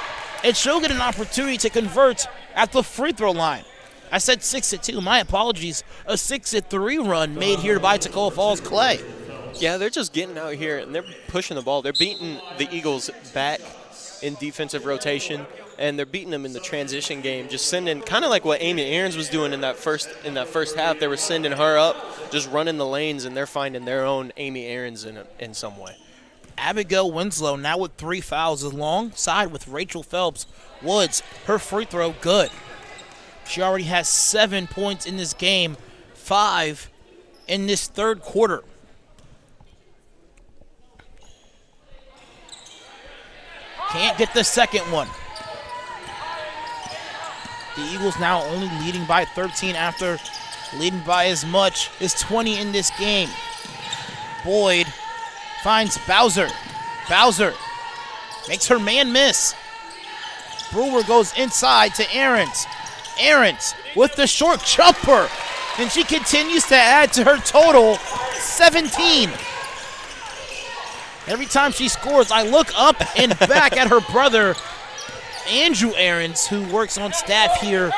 And she'll get an opportunity to convert at the free throw line. I said 6-2. My apologies. A 6-3 run made here by Toccoa Falls Clay. Yeah, they're just getting out here and they're pushing the ball. They're beating the Eagles back in defensive rotation, and they're beating them in the transition game. Just sending, kind of like what Amy Aarons was doing in that first half. They were sending her up, just running the lanes, and they're finding their own Amy Aarons in some way. Abigail Winslow now with 3 fouls alongside with Rachel Phelps. Woods, her free throw, good. She already has 7 points in this game, 5 in this third quarter. Can't get the second one. The Eagles now only leading by 13 after leading by as much as 20 in this game. Boyd finds Bowser. Bowser makes her man miss. Brewer goes inside to Aarons. Aarons with the short jumper. And she continues to add to her total, 17. Every time she scores, I look up and back at her brother, Andrew Aarons, who works on staff here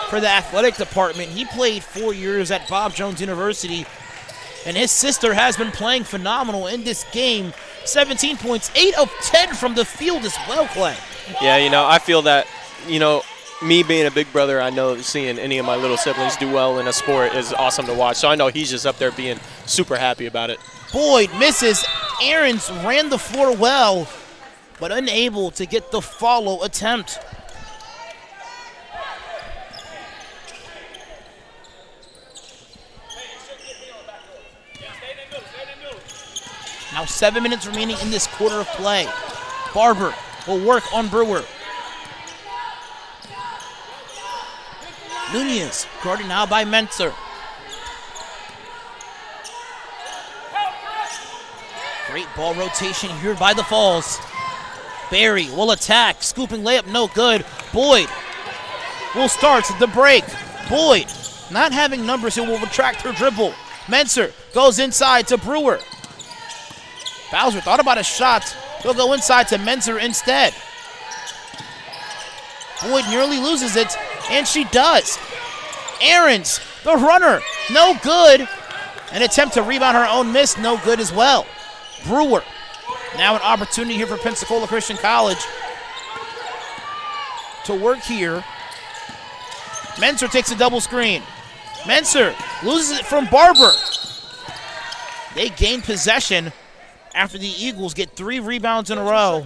for the athletic department. He played 4 years at Bob Jones University, and his sister has been playing phenomenal in this game. 17 points, 8 of 10 from the field as well, Clay. Yeah, I feel that, me being a big brother, I know seeing any of my little siblings do well in a sport is awesome to watch. So I know he's just up there being super happy about it. Boyd misses. Aarons ran the floor well but unable to get the follow attempt. Now 7 minutes remaining in this quarter of play. Barber will work on Brewer. Nunez, guarded now by Mentzer. Great ball rotation here by the Falls. Barry will attack, scooping layup, no good. Boyd will start the break. Boyd, not having numbers, who will retract her dribble. Mentzer goes inside to Brewer. Bowser thought about a shot. He'll go inside to Mentzer instead. Boyd nearly loses it, and she does. Ahrens, the runner, no good. An attempt to rebound her own miss, no good as well. Brewer, now an opportunity here for Pensacola Christian College to work here. Mentzer takes a double screen. Mentzer loses it from Barber. They gain possession after the Eagles get 3 rebounds in a row,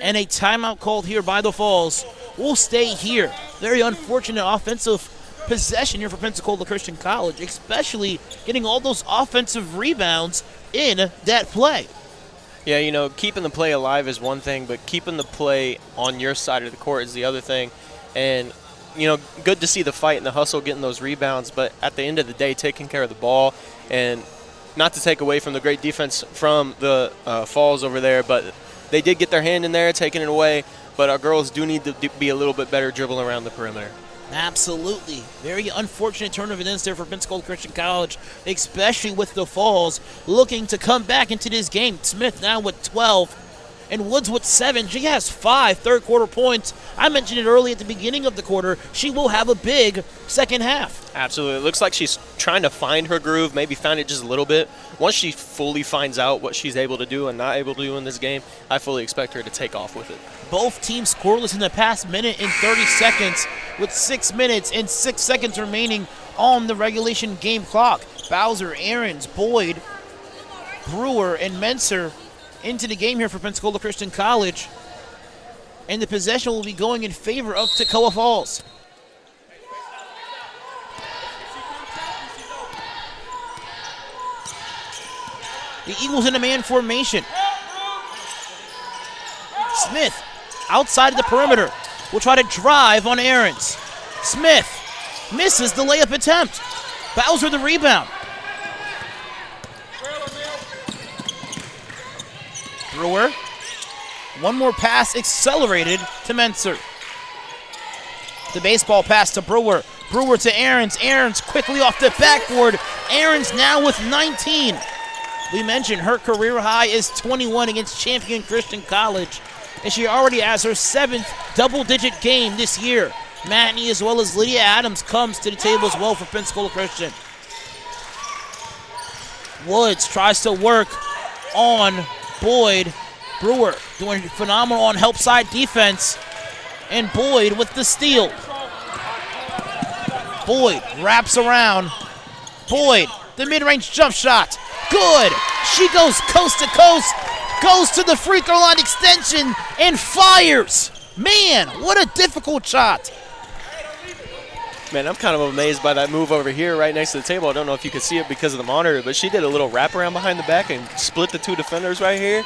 and a timeout called here by the Falls. Will stay here. Very unfortunate offensive possession here for Pensacola Christian College, especially getting all those offensive rebounds in that play. Yeah, you know, keeping the play alive is one thing, but keeping the play on your side of the court is the other thing. And, you know, good to see the fight and the hustle, getting those rebounds, but at the end of the day, taking care of the ball, and not to take away from the great defense from the Falls over there, but they did get their hand in there, taking it away, but our girls do need to be a little bit better dribbling around the perimeter. Absolutely. Very unfortunate turn of events there for Pensacola Christian College, especially with the Falls looking to come back into this game. Smith now with 12 and Woods with 7. She has 5 third-quarter points. I mentioned it early at the beginning of the quarter. She will have a big second half. Absolutely. It looks like she's trying to find her groove, maybe found it just a little bit. Once she fully finds out what she's able to do and not able to do in this game, I fully expect her to take off with it. Both teams scoreless in the past minute and 30 seconds with 6 minutes and 6 seconds remaining on the regulation game clock. Bowser, Ahrens, Boyd, Brewer, and Mentzer into the game here for Pensacola Christian College. And the possession will be going in favor of Toccoa Falls. The Eagles in a man formation. Smith outside of the perimeter will try to drive on Ahrens. Smith misses the layup attempt. Bowser the rebound. Brewer. One more pass accelerated to Mentzer. The baseball pass to Brewer. Brewer to Ahrens. Ahrens quickly off the backboard. Ahrens now with 19. We mentioned her career high is 21 against champion Christian College, and she already has her 7th double-digit game this year. Matney as well as Lydia Adams comes to the table as well for Pensacola Christian. Woods tries to work on Boyd. Brewer doing phenomenal on help side defense, and Boyd with the steal. Boyd wraps around. Boyd, the mid-range jump shot. Good. She goes coast to coast, goes to the free throw line extension, and fires. Man, what a difficult shot. Man, I'm kind of amazed by that move over here right next to the table. I don't know if you could see it because of the monitor, but she did a little wraparound behind the back and split the 2 defenders right here.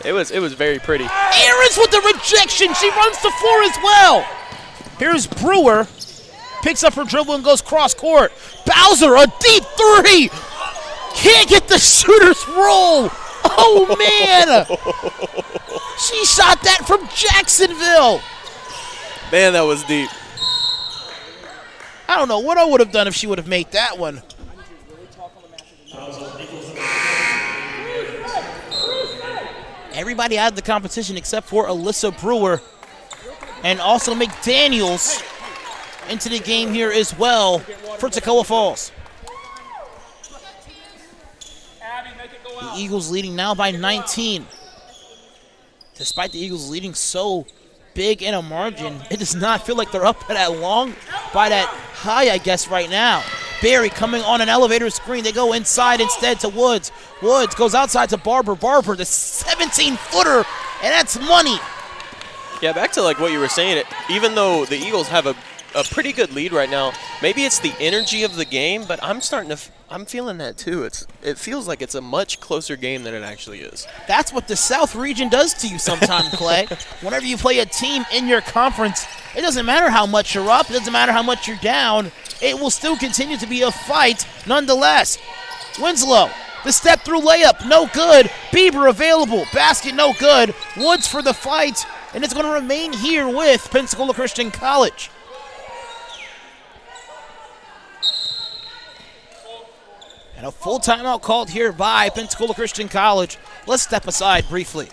It was very pretty. Ahrens with the rejection. She runs the floor as well. Here's Brewer. Picks up her dribble and goes cross court. Bowser, a deep 3. Can't get the shooter's roll. Oh, man. She shot that from Jacksonville. Man, that was deep. I don't know what I would have done if she would have made that one. Everybody out of the competition except for Alyssa Brewer and also McDaniels into the game here as well for Toccoa Falls. The Eagles leading now by 19. Despite the Eagles leading so big in a margin, it does not feel like they're up by that high, I guess, right now. Barry coming on an elevator screen. They go inside instead to Woods. Woods goes outside to Barber. Barber, the 17-footer, and that's money. Yeah, back to like what you were saying, even though the Eagles have a pretty good lead right now, maybe it's the energy of the game, but I'm feeling that too. It feels like it's a much closer game than it actually is. That's what the South region does to you sometimes, Clay. Whenever you play a team in your conference, it doesn't matter how much you're up, it doesn't matter how much you're down, it will still continue to be a fight nonetheless. Winslow, the step-through layup, no good. Bieber available, basket no good. Woods for the fight, and it's going to remain here with Pensacola Christian College. And a full timeout called here by Pensacola Christian College. Let's step aside briefly.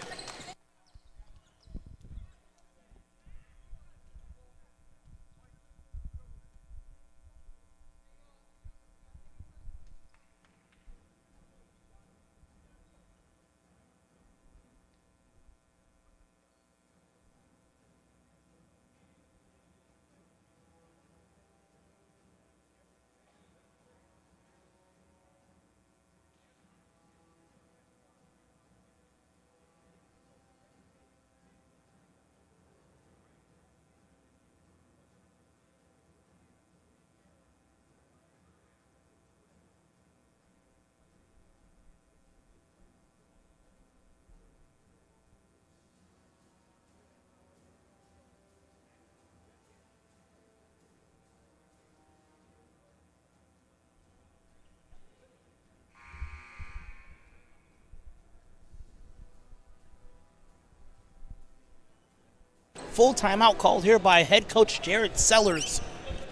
Full timeout called here by head coach Jared Sellers.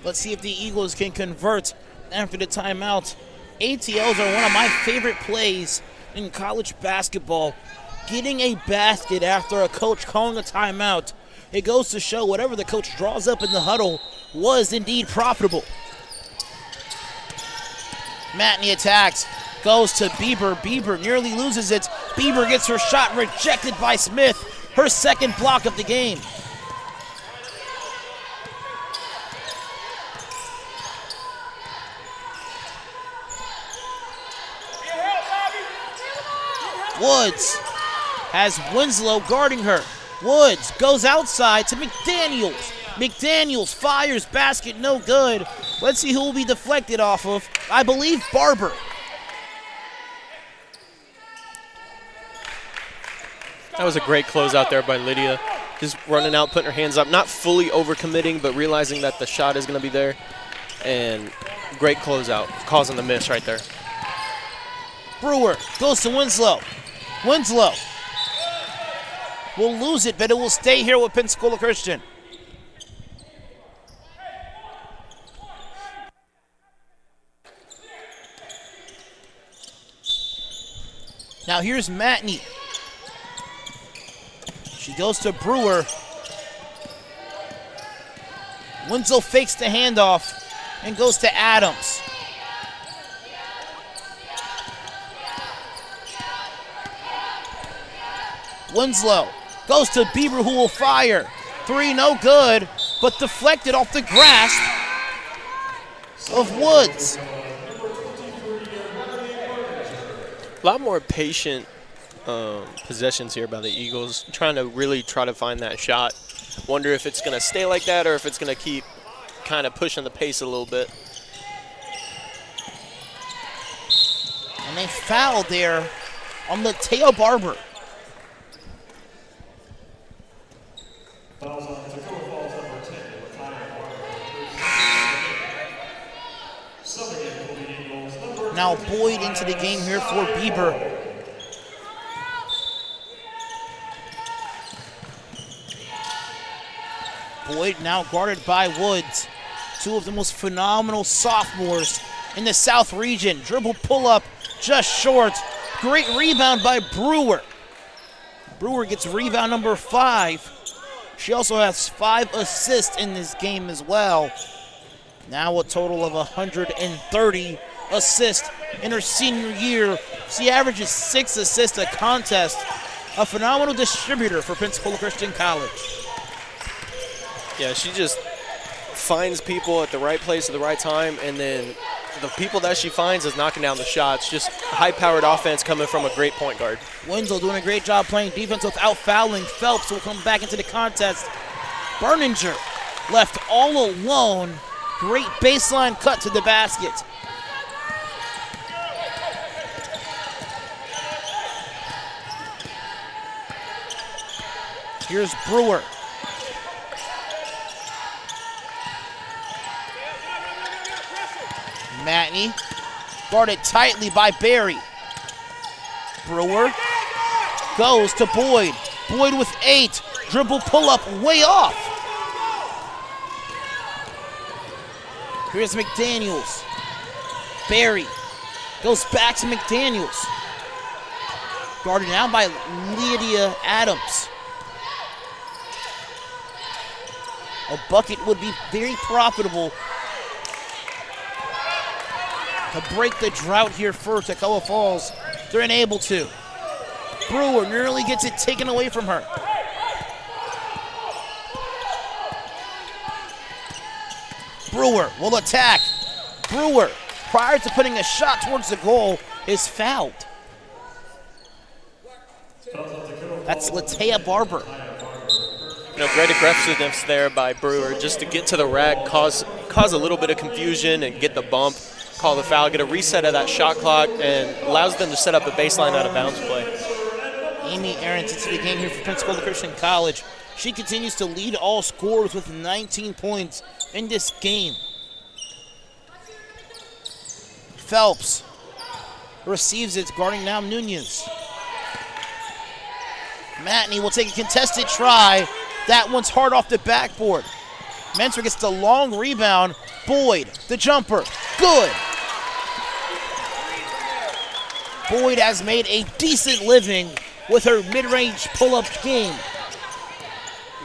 Let's see if the Eagles can convert after the timeout. ATLs are one of my favorite plays in college basketball. Getting a basket after a coach calling a timeout. It goes to show whatever the coach draws up in the huddle was indeed profitable. Matney attacks, goes to Bieber. Bieber nearly loses it. Bieber gets her shot rejected by Smith. Her second block of the game. Woods has Winslow guarding her. Woods goes outside to McDaniels. McDaniels fires, basket no good. Let's see who will be deflected off of. I believe Barber. That was a great closeout there by Lydia. Just running out, putting her hands up, not fully overcommitting, but realizing that the shot is going to be there. And great closeout, causing the miss right there. Brewer goes to Winslow. Winslow will lose it, but it will stay here with Pensacola Christian. Now here's Matney. She goes to Brewer. Winslow fakes the handoff and goes to Adams. Winslow goes to Bieber, who will fire. Three, no good, but deflected off the grasp of Woods. A lot more patient possessions here by the Eagles, trying to find that shot. Wonder if it's going to stay like that or if it's going to keep kind of pushing the pace a little bit. And they fouled there on Latea Barber. Now Boyd into the game here for Bieber. Boyd now guarded by Woods. Two of the most phenomenal sophomores in the South region. Dribble pull-up, just short. Great rebound by Brewer. Brewer gets rebound number 5. She also has 5 assists in this game as well. Now a total of 130 assists in her senior year. She averages 6 assists a contest. A phenomenal distributor for Pensacola Christian College. Yeah, she just finds people at the right place at the right time and then the people that she finds is knocking down the shots. Just high-powered offense coming from a great point guard. Winslow doing a great job playing defense without fouling. Phelps will come back into the contest. Berninger left all alone. Great baseline cut to the basket. Here's Brewer. Matney guarded tightly by Barry. Brewer goes to Boyd. Boyd with 8. Dribble pull-up way off. Here's McDaniels. Barry goes back to McDaniels. Guarded now by Lydia Adams. A bucket would be very profitable to break the drought here for Toccoa Falls. They're unable to. Brewer nearly gets it taken away from her. Brewer will attack. Brewer, prior to putting a shot towards the goal, is fouled. That's Latea Barber. Great aggressiveness there by Brewer just to get to the rack, cause a little bit of confusion and get the bump, call the foul, get a reset of that shot clock, and allows them to set up a baseline out of bounds play. Amy Aarons into the game here for Pensacola Christian College. She continues to lead all scorers with 19 points in this game. Phelps receives it, guarding now Nunez. Matney will take a contested try. That one's hard off the backboard. Mentor gets the long rebound. Boyd, the jumper, good. Boyd has made a decent living with her mid-range pull-up game.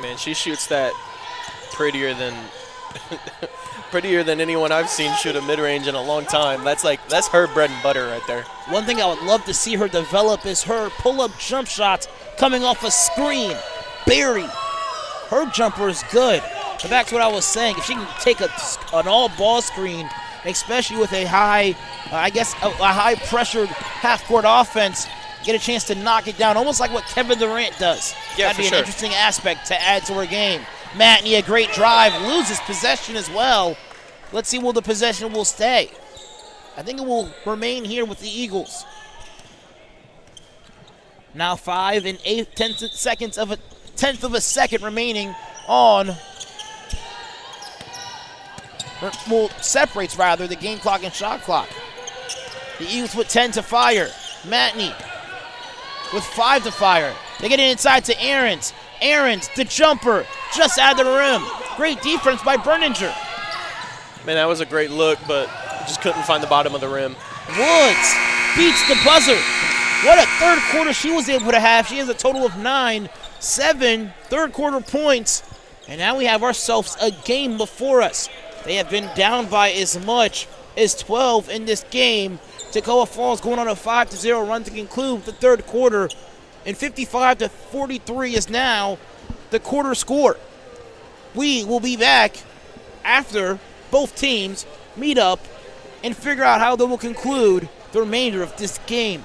Man, she shoots that prettier than anyone I've seen shoot a mid-range in a long time. That's her bread and butter right there. One thing I would love to see her develop is her pull-up jump shots coming off a screen. Barry, her jumper is good. But back to what I was saying, if she can take an all-ball screen, especially with a high, a high-pressured half-court offense, get a chance to knock it down, almost like what Kevin Durant does. Yeah, that'd be an interesting aspect to add to her game. Matney, a great drive, loses possession as well. Let's see where the possession will stay. I think it will remain here with the Eagles. Now 5 and 8 seconds of a tenth of a second remaining on. Well, separates rather the game clock and shot clock. The Eagles with 10 to fire. Matney with 5 to fire. They get it inside to Aarons. Aarons, the jumper, just out of the rim. Great defense by Berninger. Man, that was a great look, but just couldn't find the bottom of the rim. Woods beats the buzzer. What a third quarter she was able to have. She has a total of 7 third quarter points. And now we have ourselves a game before us. They have been down by as much as 12 in this game. Toccoa Falls going on a 5-0 run to conclude the third quarter. And 55-43 is now the quarter score. We will be back after both teams meet up and figure out how they will conclude the remainder of this game.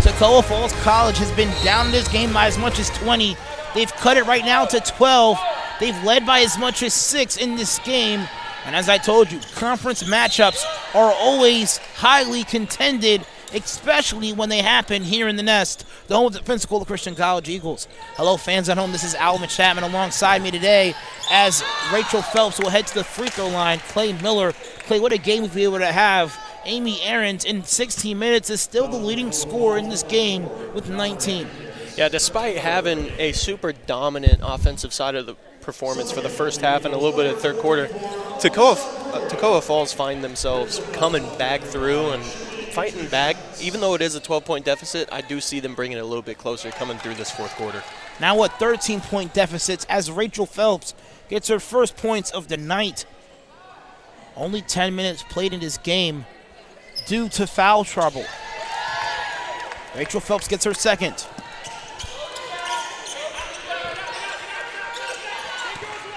Toccoa Falls College has been down in this game by as much as 20. They've cut it right now to 12. They've led by as much as 6 in this game. And as I told you, conference matchups are always highly contended especially when they happen here in the Nest, the home of the Pensacola Christian College Eagles. Hello, fans at home. This is Alvin Chapman alongside me today as Rachel Phelps will head to the free throw line. Clay Miller. Clay, what a game we'll be able to have. Amy Aarons in 16 minutes is still the leading scorer in this game with 19. Yeah, despite having a super dominant offensive side of the performance for the first half and a little bit of the third quarter, Toccoa Falls find themselves coming back through and fighting back. Even though it is a 12-point deficit, I do see them bringing it a little bit closer coming through this fourth quarter. Now at 13-point deficits as Rachel Phelps gets her first points of the night. Only 10 minutes played in this game due to foul trouble. Rachel Phelps gets her second.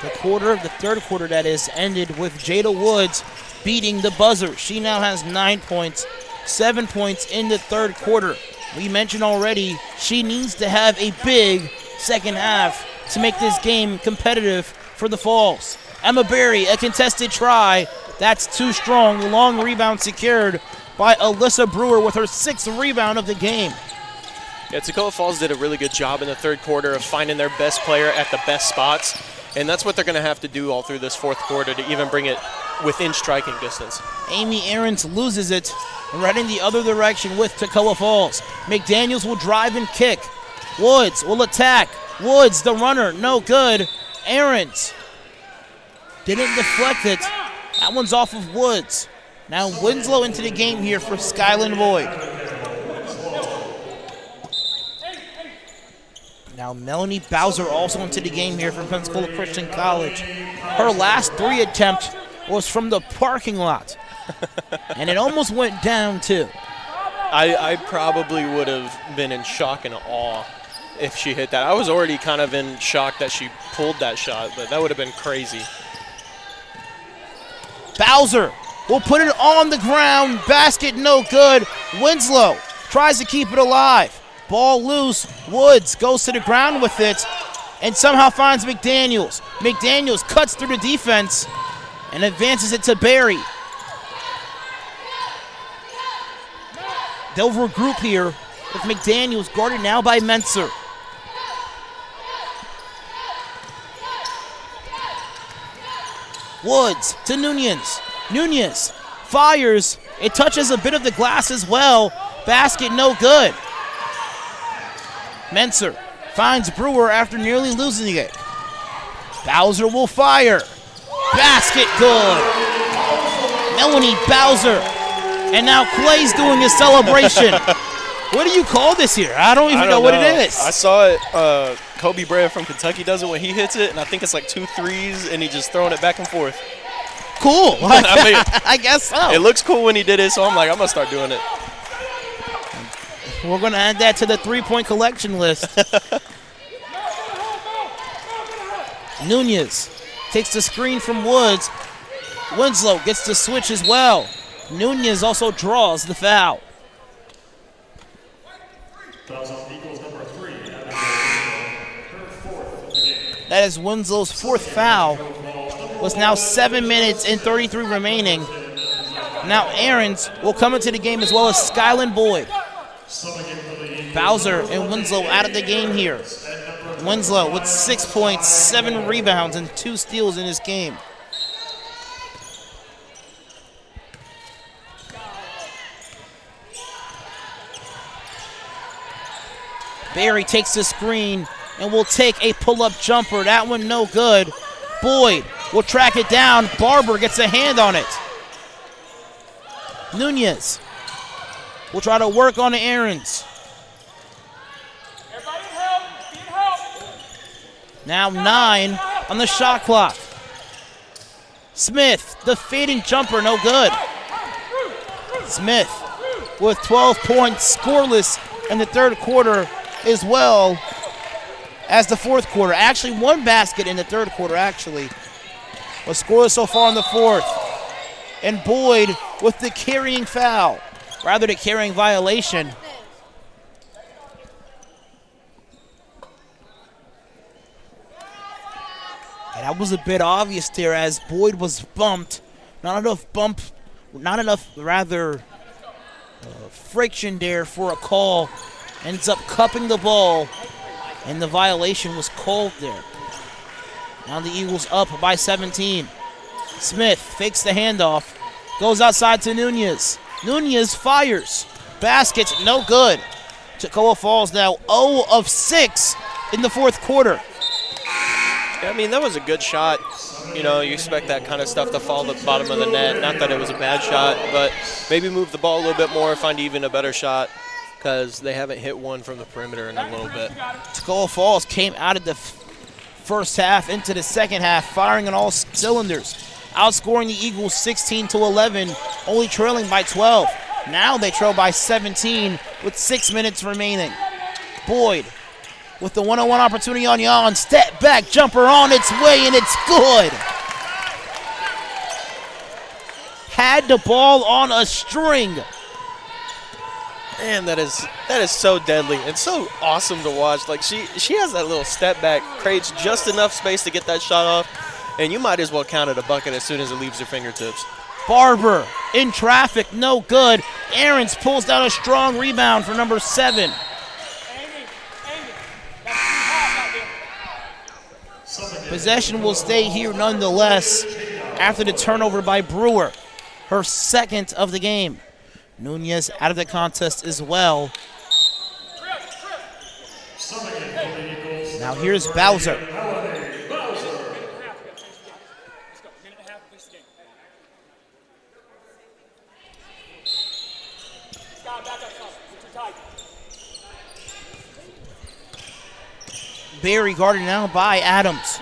The third quarter that is, ended with Jada Woods beating the buzzer. She now has 9 points, 7 points in the third quarter. We mentioned already she needs to have a big second half to make this game competitive for the Falls. Emma Berry, a contested try. That's too strong. The long rebound secured by Alyssa Brewer with her 6th rebound of the game. Yeah, Toccoa Falls did a really good job in the third quarter of finding their best player at the best spots. And that's what they're going to have to do all through this fourth quarter to even bring it within striking distance. Amy Aarons loses it, running the other direction with Toccoa Falls. McDaniels will drive and kick. Woods will attack. Woods, the runner, no good. Aarons didn't deflect it. That one's off of Woods. Now Winslow into the game here for Skyland Boyd. Now Melanie Bowser also into the game here from Pensacola Christian College. Her last 3 attempt was from the parking lot. And it almost went down too. I probably would have been in shock and awe if she hit that. I was already kind of in shock that she pulled that shot, but that would have been crazy. Bowser will put it on the ground. Basket no good. Winslow tries to keep it alive. Ball loose. Woods goes to the ground with it and somehow finds McDaniels. McDaniels cuts through the defense and advances it to Berry. They'll regroup here with McDaniels guarded now by Menser. Woods to Nunez. Nunez fires. It touches a bit of the glass as well. Basket no good. Menser finds Brewer after nearly losing it. Bowser will fire. Basket good. Melanie Bowser. And now Clay's doing his celebration. What do you call this here? I don't even know what it is. I saw it. Kobe Bryant from Kentucky does it when he hits it, and I think it's like 2 threes, and he just throwing it back and forth. Cool. I mean, I guess so. It looks cool when he did it, so I'm like, I'm going to start doing it. We're going to add that to the 3-point collection list. Nunez takes the screen from Woods. Winslow gets the switch as well. Nunez also draws the foul. That is Winslow's 4th foul. With now 7 minutes and 33 remaining. Now Aarons will come into the game as well as Skyland Boyd. Bowser and Winslow out of the game here. Winslow with 6 points, 7 rebounds, and 2 steals in this game. Berry takes the screen and will take a pull-up jumper. That one no good. Boyd will track it down. Barber gets a hand on it. Nunez will try to work on Aarons. Now 9 on the shot clock. Smith, the fading jumper, no good. Smith with 12 points, scoreless in the third quarter as well as the fourth quarter. Actually, 1 basket in the third quarter, actually. But scoreless so far in the fourth. And Boyd with the carrying foul, rather the carrying violation. And that was a bit obvious there as Boyd was bumped. Not enough friction there for a call. Ends up cupping the ball, and the violation was called there. Now the Eagles up by 17. Smith fakes the handoff, goes outside to Nunez. Nunez fires. Basket, no good. Toccoa Falls now 0 of 6 in the fourth quarter. I mean, that was a good shot. You know, you expect that kind of stuff to fall at the bottom of the net. Not that it was a bad shot, but maybe move the ball a little bit more, find even a better shot, because they haven't hit one from the perimeter in a little bit. Toccoa Falls came out of the first half into the second half, firing on all cylinders, outscoring the Eagles 16-11, only trailing by 12. Now they trail by 17 with 6 minutes remaining. Boyd with the one-on-one opportunity on Jan. Step back jumper on its way, and it's good. Had the ball on a string. Man, that is so deadly. It's so awesome to watch. Like, she has that little step back, creates just enough space to get that shot off, and you might as well count it a bucket as soon as it leaves her fingertips. Barber in traffic, no good. Aarons pulls down a strong rebound for number 7. Possession will stay here nonetheless after the turnover by Brewer, her second of the game. Nunez out of the contest as well. Now here's Bowser. Barry guarded now by Adams.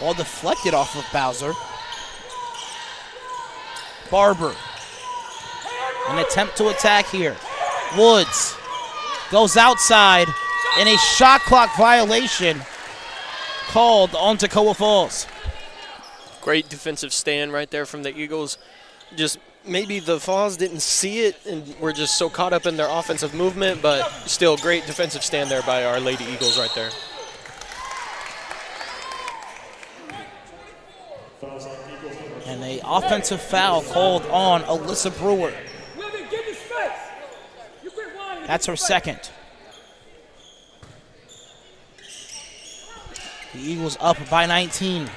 Ball deflected off of Bowser. Barber. An attempt to attack here. Woods goes outside, and a shot clock violation called on Toccoa Falls. Great defensive stand right there from the Eagles. Just maybe the Falls didn't see it and were just so caught up in their offensive movement, but still great defensive stand there by our Lady Eagles right there. And an offensive foul called on Alyssa Brewer. That's her second. The Eagles up by 19.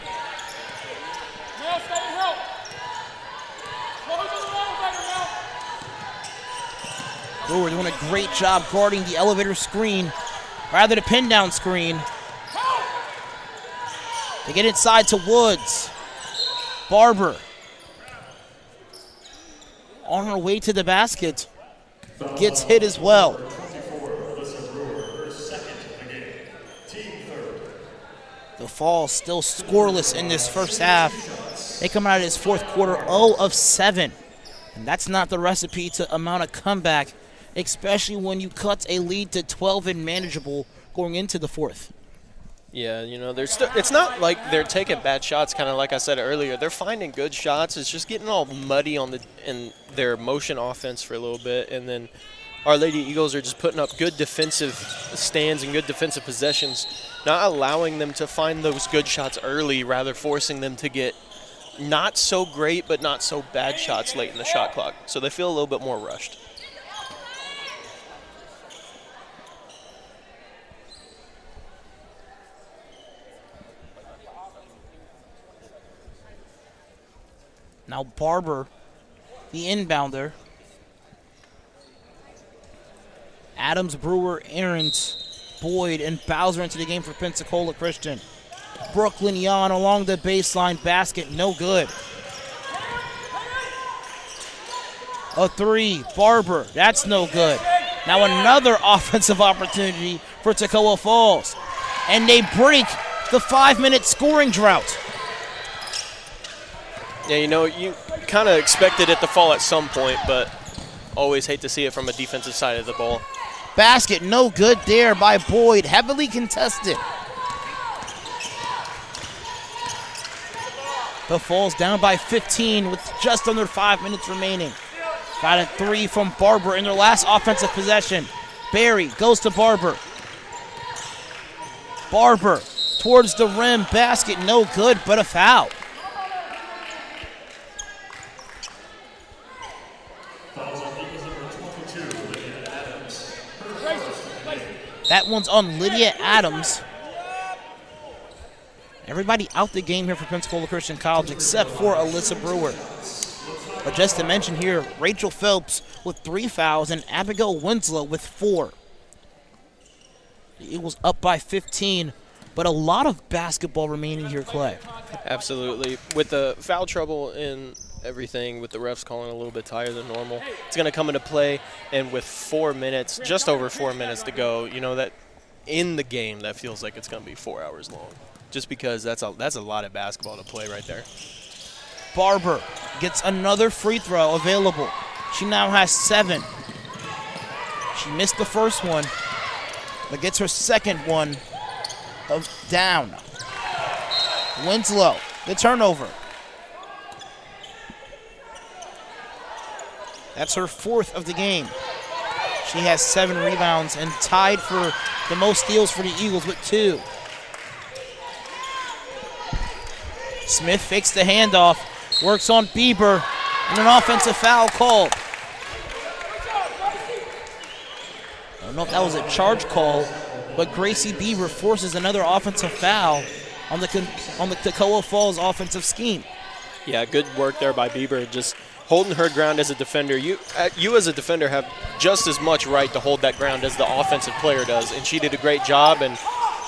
Brewer doing a great job guarding the elevator screen, rather the pin down screen. They get inside to Woods. Barber on her way to the basket gets hit as well. The Falls still scoreless in this first half. They come out of this fourth quarter 0 of 7. And that's not the recipe to amount a comeback, especially when you cut a lead to 12 and manageable going into the fourth. Yeah, you know, it's not like they're taking bad shots, kind of like I said earlier. They're finding good shots. It's just getting all muddy in their motion offense for a little bit. And then our Lady Eagles are just putting up good defensive stands and good defensive possessions, not allowing them to find those good shots early, rather forcing them to get not so great but not so bad shots late in the shot clock. So they feel a little bit more rushed. Now Barber, the inbounder. Adams, Brewer, Aarons, Boyd, and Bowser into the game for Pensacola Christian. Brooklyn Jan along the baseline, basket no good. A three, Barber, that's no good. Now another offensive opportunity for Toccoa Falls. And they break the 5-minute scoring drought. Yeah, you know, you kind of expected it to fall at some point, but always hate to see it from a defensive side of the ball. Basket no good there by Boyd, heavily contested. The Falls down by 15 with just under 5 minutes remaining. Got a three from Barber in their last offensive possession. Barry goes to Barber. Barber towards the rim, basket no good, but a foul. That one's on Lydia Adams. Everybody out the game here for Pensacola Christian College except for Alyssa Brewer. But just to mention here, Rachel Phelps with 3 fouls and Abigail Winslow with 4. The Eagles up by 15, but a lot of basketball remaining here, Clay. Absolutely. With the foul trouble and everything, with the refs calling a little bit higher than normal, it's going to come into play. And with 4 minutes, just over 4 minutes to go, you know, that in the game, that feels like it's going to be 4 hours long. Just because that's a lot of basketball to play right there. Barber gets another free throw available. She now has 7. She missed the first one, but gets her second one down. Winslow, the turnover. That's her 4th of the game. She has 7 rebounds and tied for the most steals for the Eagles with 2. Smith fakes the handoff, works on Bieber, and an offensive foul called. I don't know if that was a charge call, but Gracie Bieber forces another offensive foul on the Toccoa Falls offensive scheme. Yeah, good work there by Bieber, just holding her ground as a defender. You as a defender have just as much right to hold that ground as the offensive player does, and she did a great job and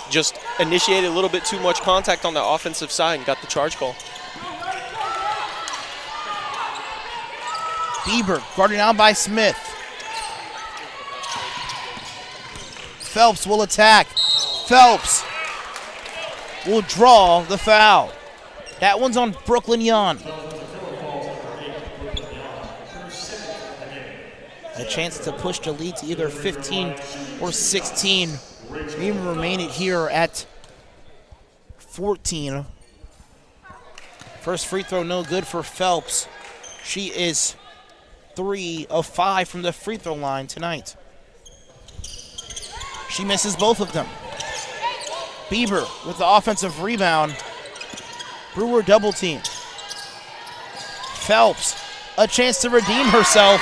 just initiated a little bit too much contact on the offensive side and got the charge call. Bieber guarded down by Smith. Phelps will attack. Phelps will draw the foul. That one's on Brooklyn Young. A chance to push the lead to either 15 or 16. We remain it here at 14. First free throw no good for Phelps. She is 3 of 5 from the free throw line tonight. She misses both of them. Bieber with the offensive rebound. Brewer double team. Phelps, a chance to redeem herself.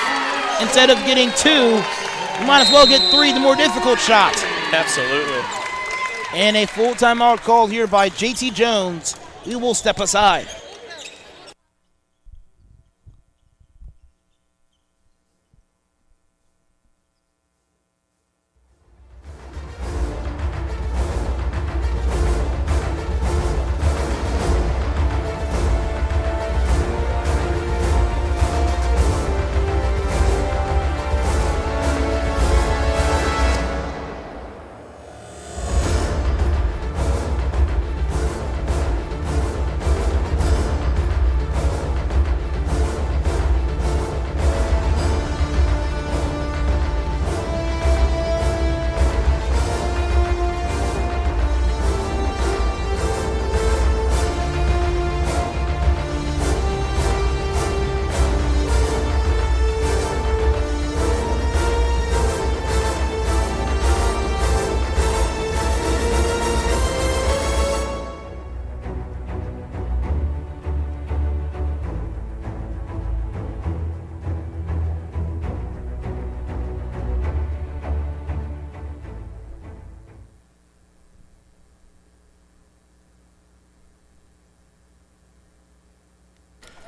Instead of getting 2, you might as well get 3, the more difficult shot. Absolutely. And a full timeout called here by JT Jones. We will step aside.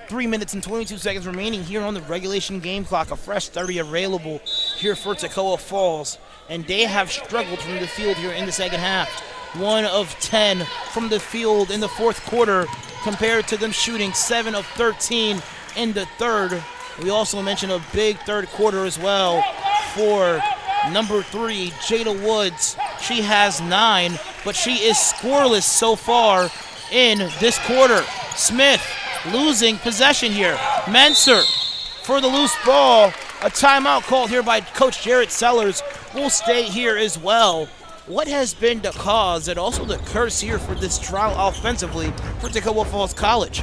Three minutes and 22 seconds remaining here on the regulation game clock. A fresh 30 available here for Toccoa Falls. And they have struggled from the field here in the second half. 1 of 10 from the field in the fourth quarter compared to them shooting 7 of 13 in the third. We also mentioned a big third quarter as well for number 3, Jada Woods. She has 9, but she is scoreless so far in this quarter. Smith losing possession here. Menser for the loose ball. A timeout called here by Coach Jarrett Sellers. Will stay here as well. What has been the cause and also the curse here for this trial offensively for Toccoa Falls College?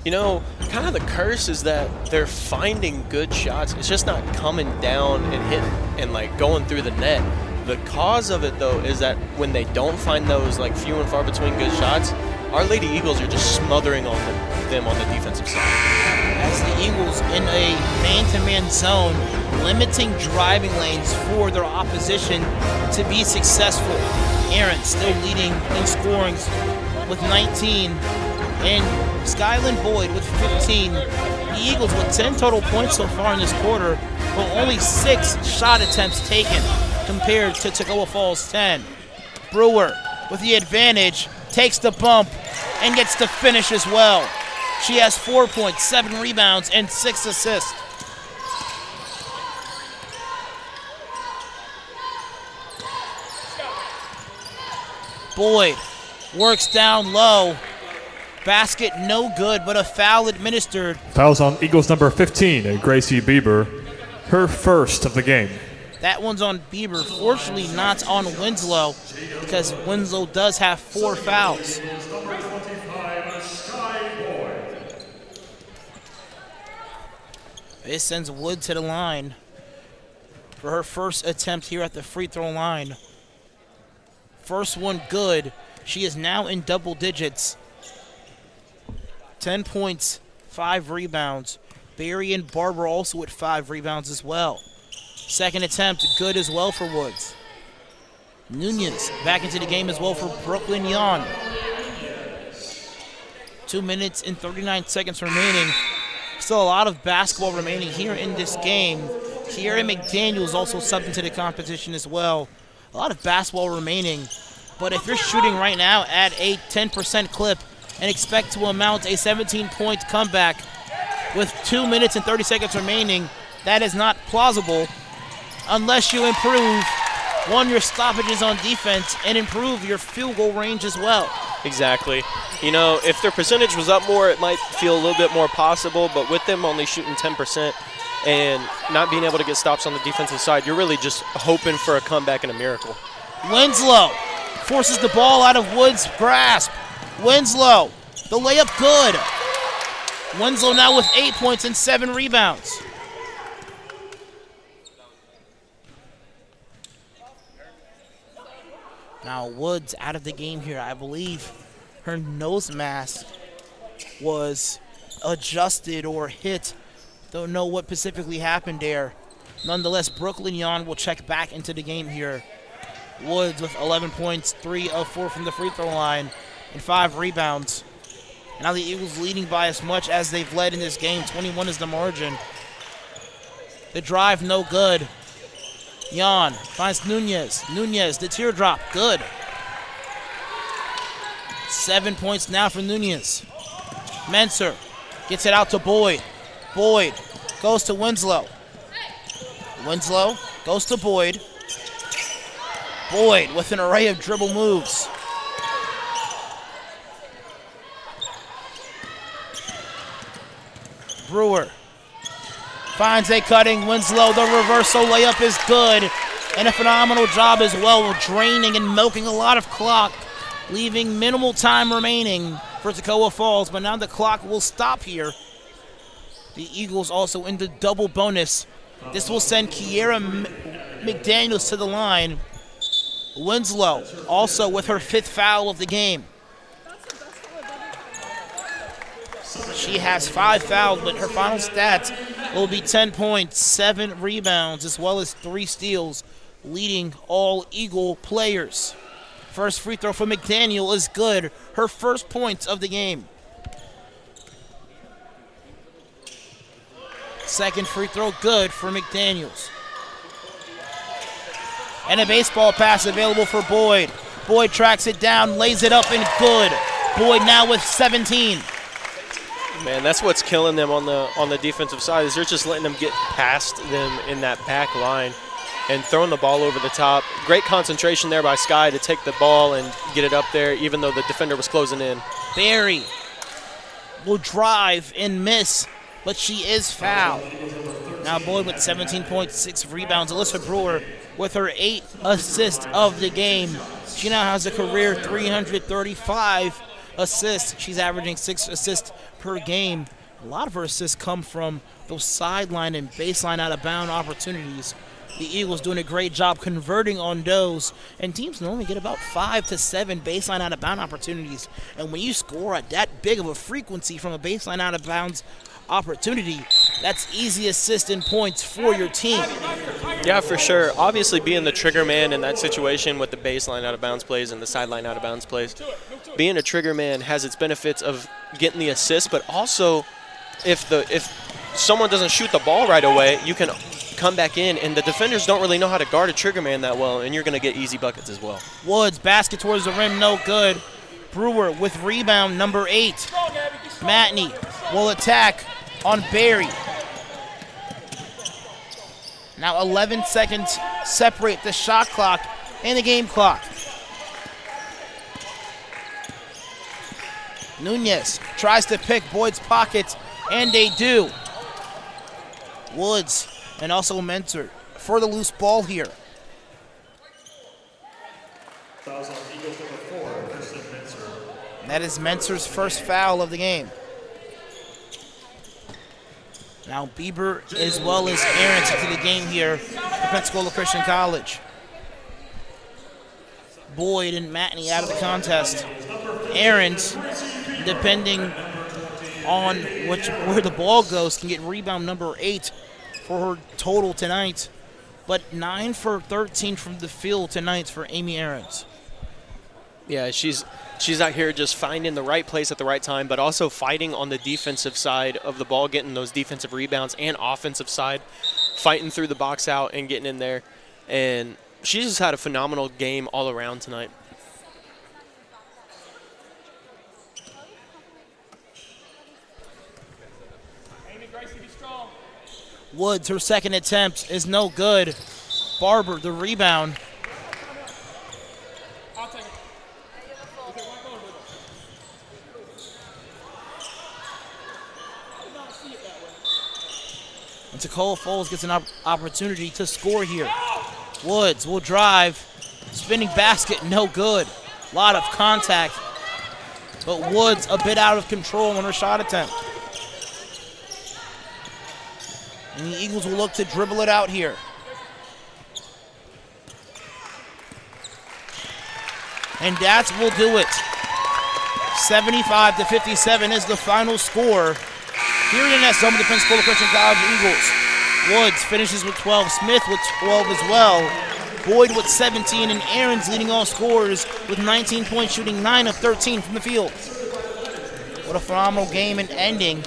You know, kind of the curse is that they're finding good shots. It's just not coming down and hitting and like going through the net. The cause of it though is that when they don't find those like few and far between good shots, our Lady Eagles are just smothering on them on the defensive side. As the Eagles in a man-to-man zone limiting driving lanes for their opposition to be successful. Aaron still leading in scorings with 19, and Skyland Boyd with 15. The Eagles with 10 total points so far in this quarter, but only 6 shot attempts taken compared to Toccoa Falls' 10. Brewer with the advantage, takes the bump, and gets the finish as well. She has 4 points, 7 rebounds, and 6 assists. Boyd works down low. Basket no good, but a foul administered. Fouls on Eagles number 15, Gracie Bieber, her first of the game. That one's on Bieber. Fortunately, not on Winslow, because Winslow does have 4 fouls. This sends Wood to the line for her first attempt here at the free throw line. First one good. She is now in double digits. 10 points, 5 rebounds. Barry and Barber also with 5 rebounds as well. Second attempt, good as well for Woods. Nunez back into the game as well for Brooklyn Yon. 2 minutes and 39 seconds remaining. Still a lot of basketball remaining here in this game. Kiera McDaniels also subbed into the competition as well. A lot of basketball remaining. But if you're shooting right now at a 10% clip and expect to amount a 17-point comeback with 2 minutes and 30 seconds remaining, that is not plausible unless you improve, one, your stoppages on defense and improve your field goal range as well. Exactly. You know, if their percentage was up more, it might feel a little bit more possible, but with them only shooting 10% and not being able to get stops on the defensive side, you're really just hoping for a comeback and a miracle. Winslow forces the ball out of Wood's grasp. Winslow, the layup good. Winslow now with 8 points and 7 rebounds. Now Woods out of the game here. I believe her nose mask was adjusted or hit. Don't know what specifically happened there. Nonetheless, Brooklyn Yon will check back into the game here. Woods with 11 points, 3 of 4 from the free throw line, and 5 rebounds. And now the Eagles leading by as much as they've led in this game. 21 is the margin. The drive no good. Yon finds Nunez. Nunez, the teardrop, good. 7 points now for Nunez. Menser gets it out to Boyd. Boyd goes to Winslow. Winslow goes to Boyd. Boyd with an array of dribble moves. Brewer finds a cutting. Winslow, the reversal layup is good. And a phenomenal job as well, draining and milking a lot of clock, leaving minimal time remaining for Toccoa Falls. But now the clock will stop here. The Eagles also in the double bonus. This will send Kiera McDaniels to the line. Winslow also with her 5th foul of the game. She has 5 fouls, but her final stats will be 10 points, 7 rebounds, as well as 3 steals, leading all Eagle players. First free throw for McDaniel is good. Her first points of the game. Second free throw good for McDaniels. And a baseball pass available for Boyd. Boyd tracks it down, lays it up, and good. Boyd now with 17. Man, that's what's killing them on the defensive side, is they're just letting them get past them in that back line and throwing the ball over the top. Great concentration there by Sky to take the ball and get it up there, even though the defender was closing in. Barry will drive and miss, but she is fouled. Now Boyd with 17 points, 6 rebounds. Alyssa Brewer with her 8th assist of the game. She now has a career 335 assists. She's averaging 6 assists per game. A lot of her assists come from those sideline and baseline out-of-bound opportunities. The Eagles doing a great job converting on those, and teams normally get about 5 to 7 baseline out-of-bound opportunities. And when you score at that big of a frequency from a baseline out-of-bounds opportunity, That's easy assist and points for your team. Yeah, for sure. Obviously, being the trigger man in that situation with the baseline out of bounds plays and the sideline out of bounds plays, being a trigger man has its benefits of getting the assist, but also if someone doesn't shoot the ball right away, you can come back in, and the defenders don't really know how to guard a trigger man that well, and you're going to get easy buckets as well. Woods, basket towards the rim, no good. Brewer with rebound, number 8. Matney will attack on Barry. Now 11 seconds separate the shot clock and the game clock. Nunez tries to pick Boyd's pockets, and they do. Woods and also Mentor for the loose ball here. That is Mentor's first foul of the game. Now Bieber as well as Aarons into the game here for Pensacola Christian College. Boyd and Matney out of the contest. Aarons, depending on where the ball goes, can get rebound number 8 for her total tonight. But 9 for 13 from the field tonight for Amy Aarons. Yeah, she's out here just finding the right place at the right time, but also fighting on the defensive side of the ball, getting those defensive rebounds, and offensive side, fighting through the box out and getting in there. And she just had a phenomenal game all around tonight. Woods, her second attempt is no good. Barber, the rebound. And Toccoa Falls gets an opportunity to score here. Woods will drive. Spinning basket, no good. A lot of contact. But Woods a bit out of control on her shot attempt. And the Eagles will look to dribble it out here. And that will do it. 75-57 is the final score. Here in the net zone with the Pensacola Christian College Eagles. Woods finishes with 12. Smith with 12 as well. Boyd with 17, and Aarons leading all scorers with 19 points, shooting 9 of 13 from the field. What a phenomenal game and ending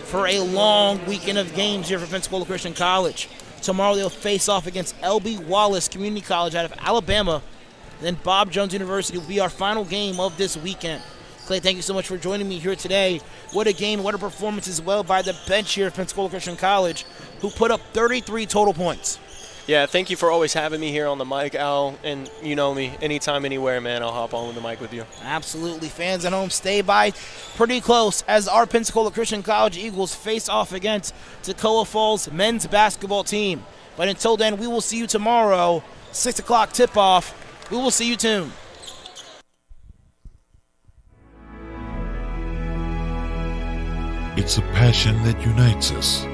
for a long weekend of games here for Pensacola Christian College. Tomorrow they'll face off against L.B. Wallace Community College out of Alabama. Then Bob Jones University will be our final game of this weekend. Clay, thank you so much for joining me here today. What a game, what a performance as well by the bench here at Pensacola Christian College, who put up 33 total points. Yeah, thank you for always having me here on the mic, Al. And you know me, anytime, anywhere, man, I'll hop on with the mic with you. Absolutely. Fans at home, stay by pretty close as our Pensacola Christian College Eagles face off against Toccoa Falls men's basketball team. But until then, we will see you tomorrow, 6 o'clock tip-off. We will see you tuned. It's a passion that unites us,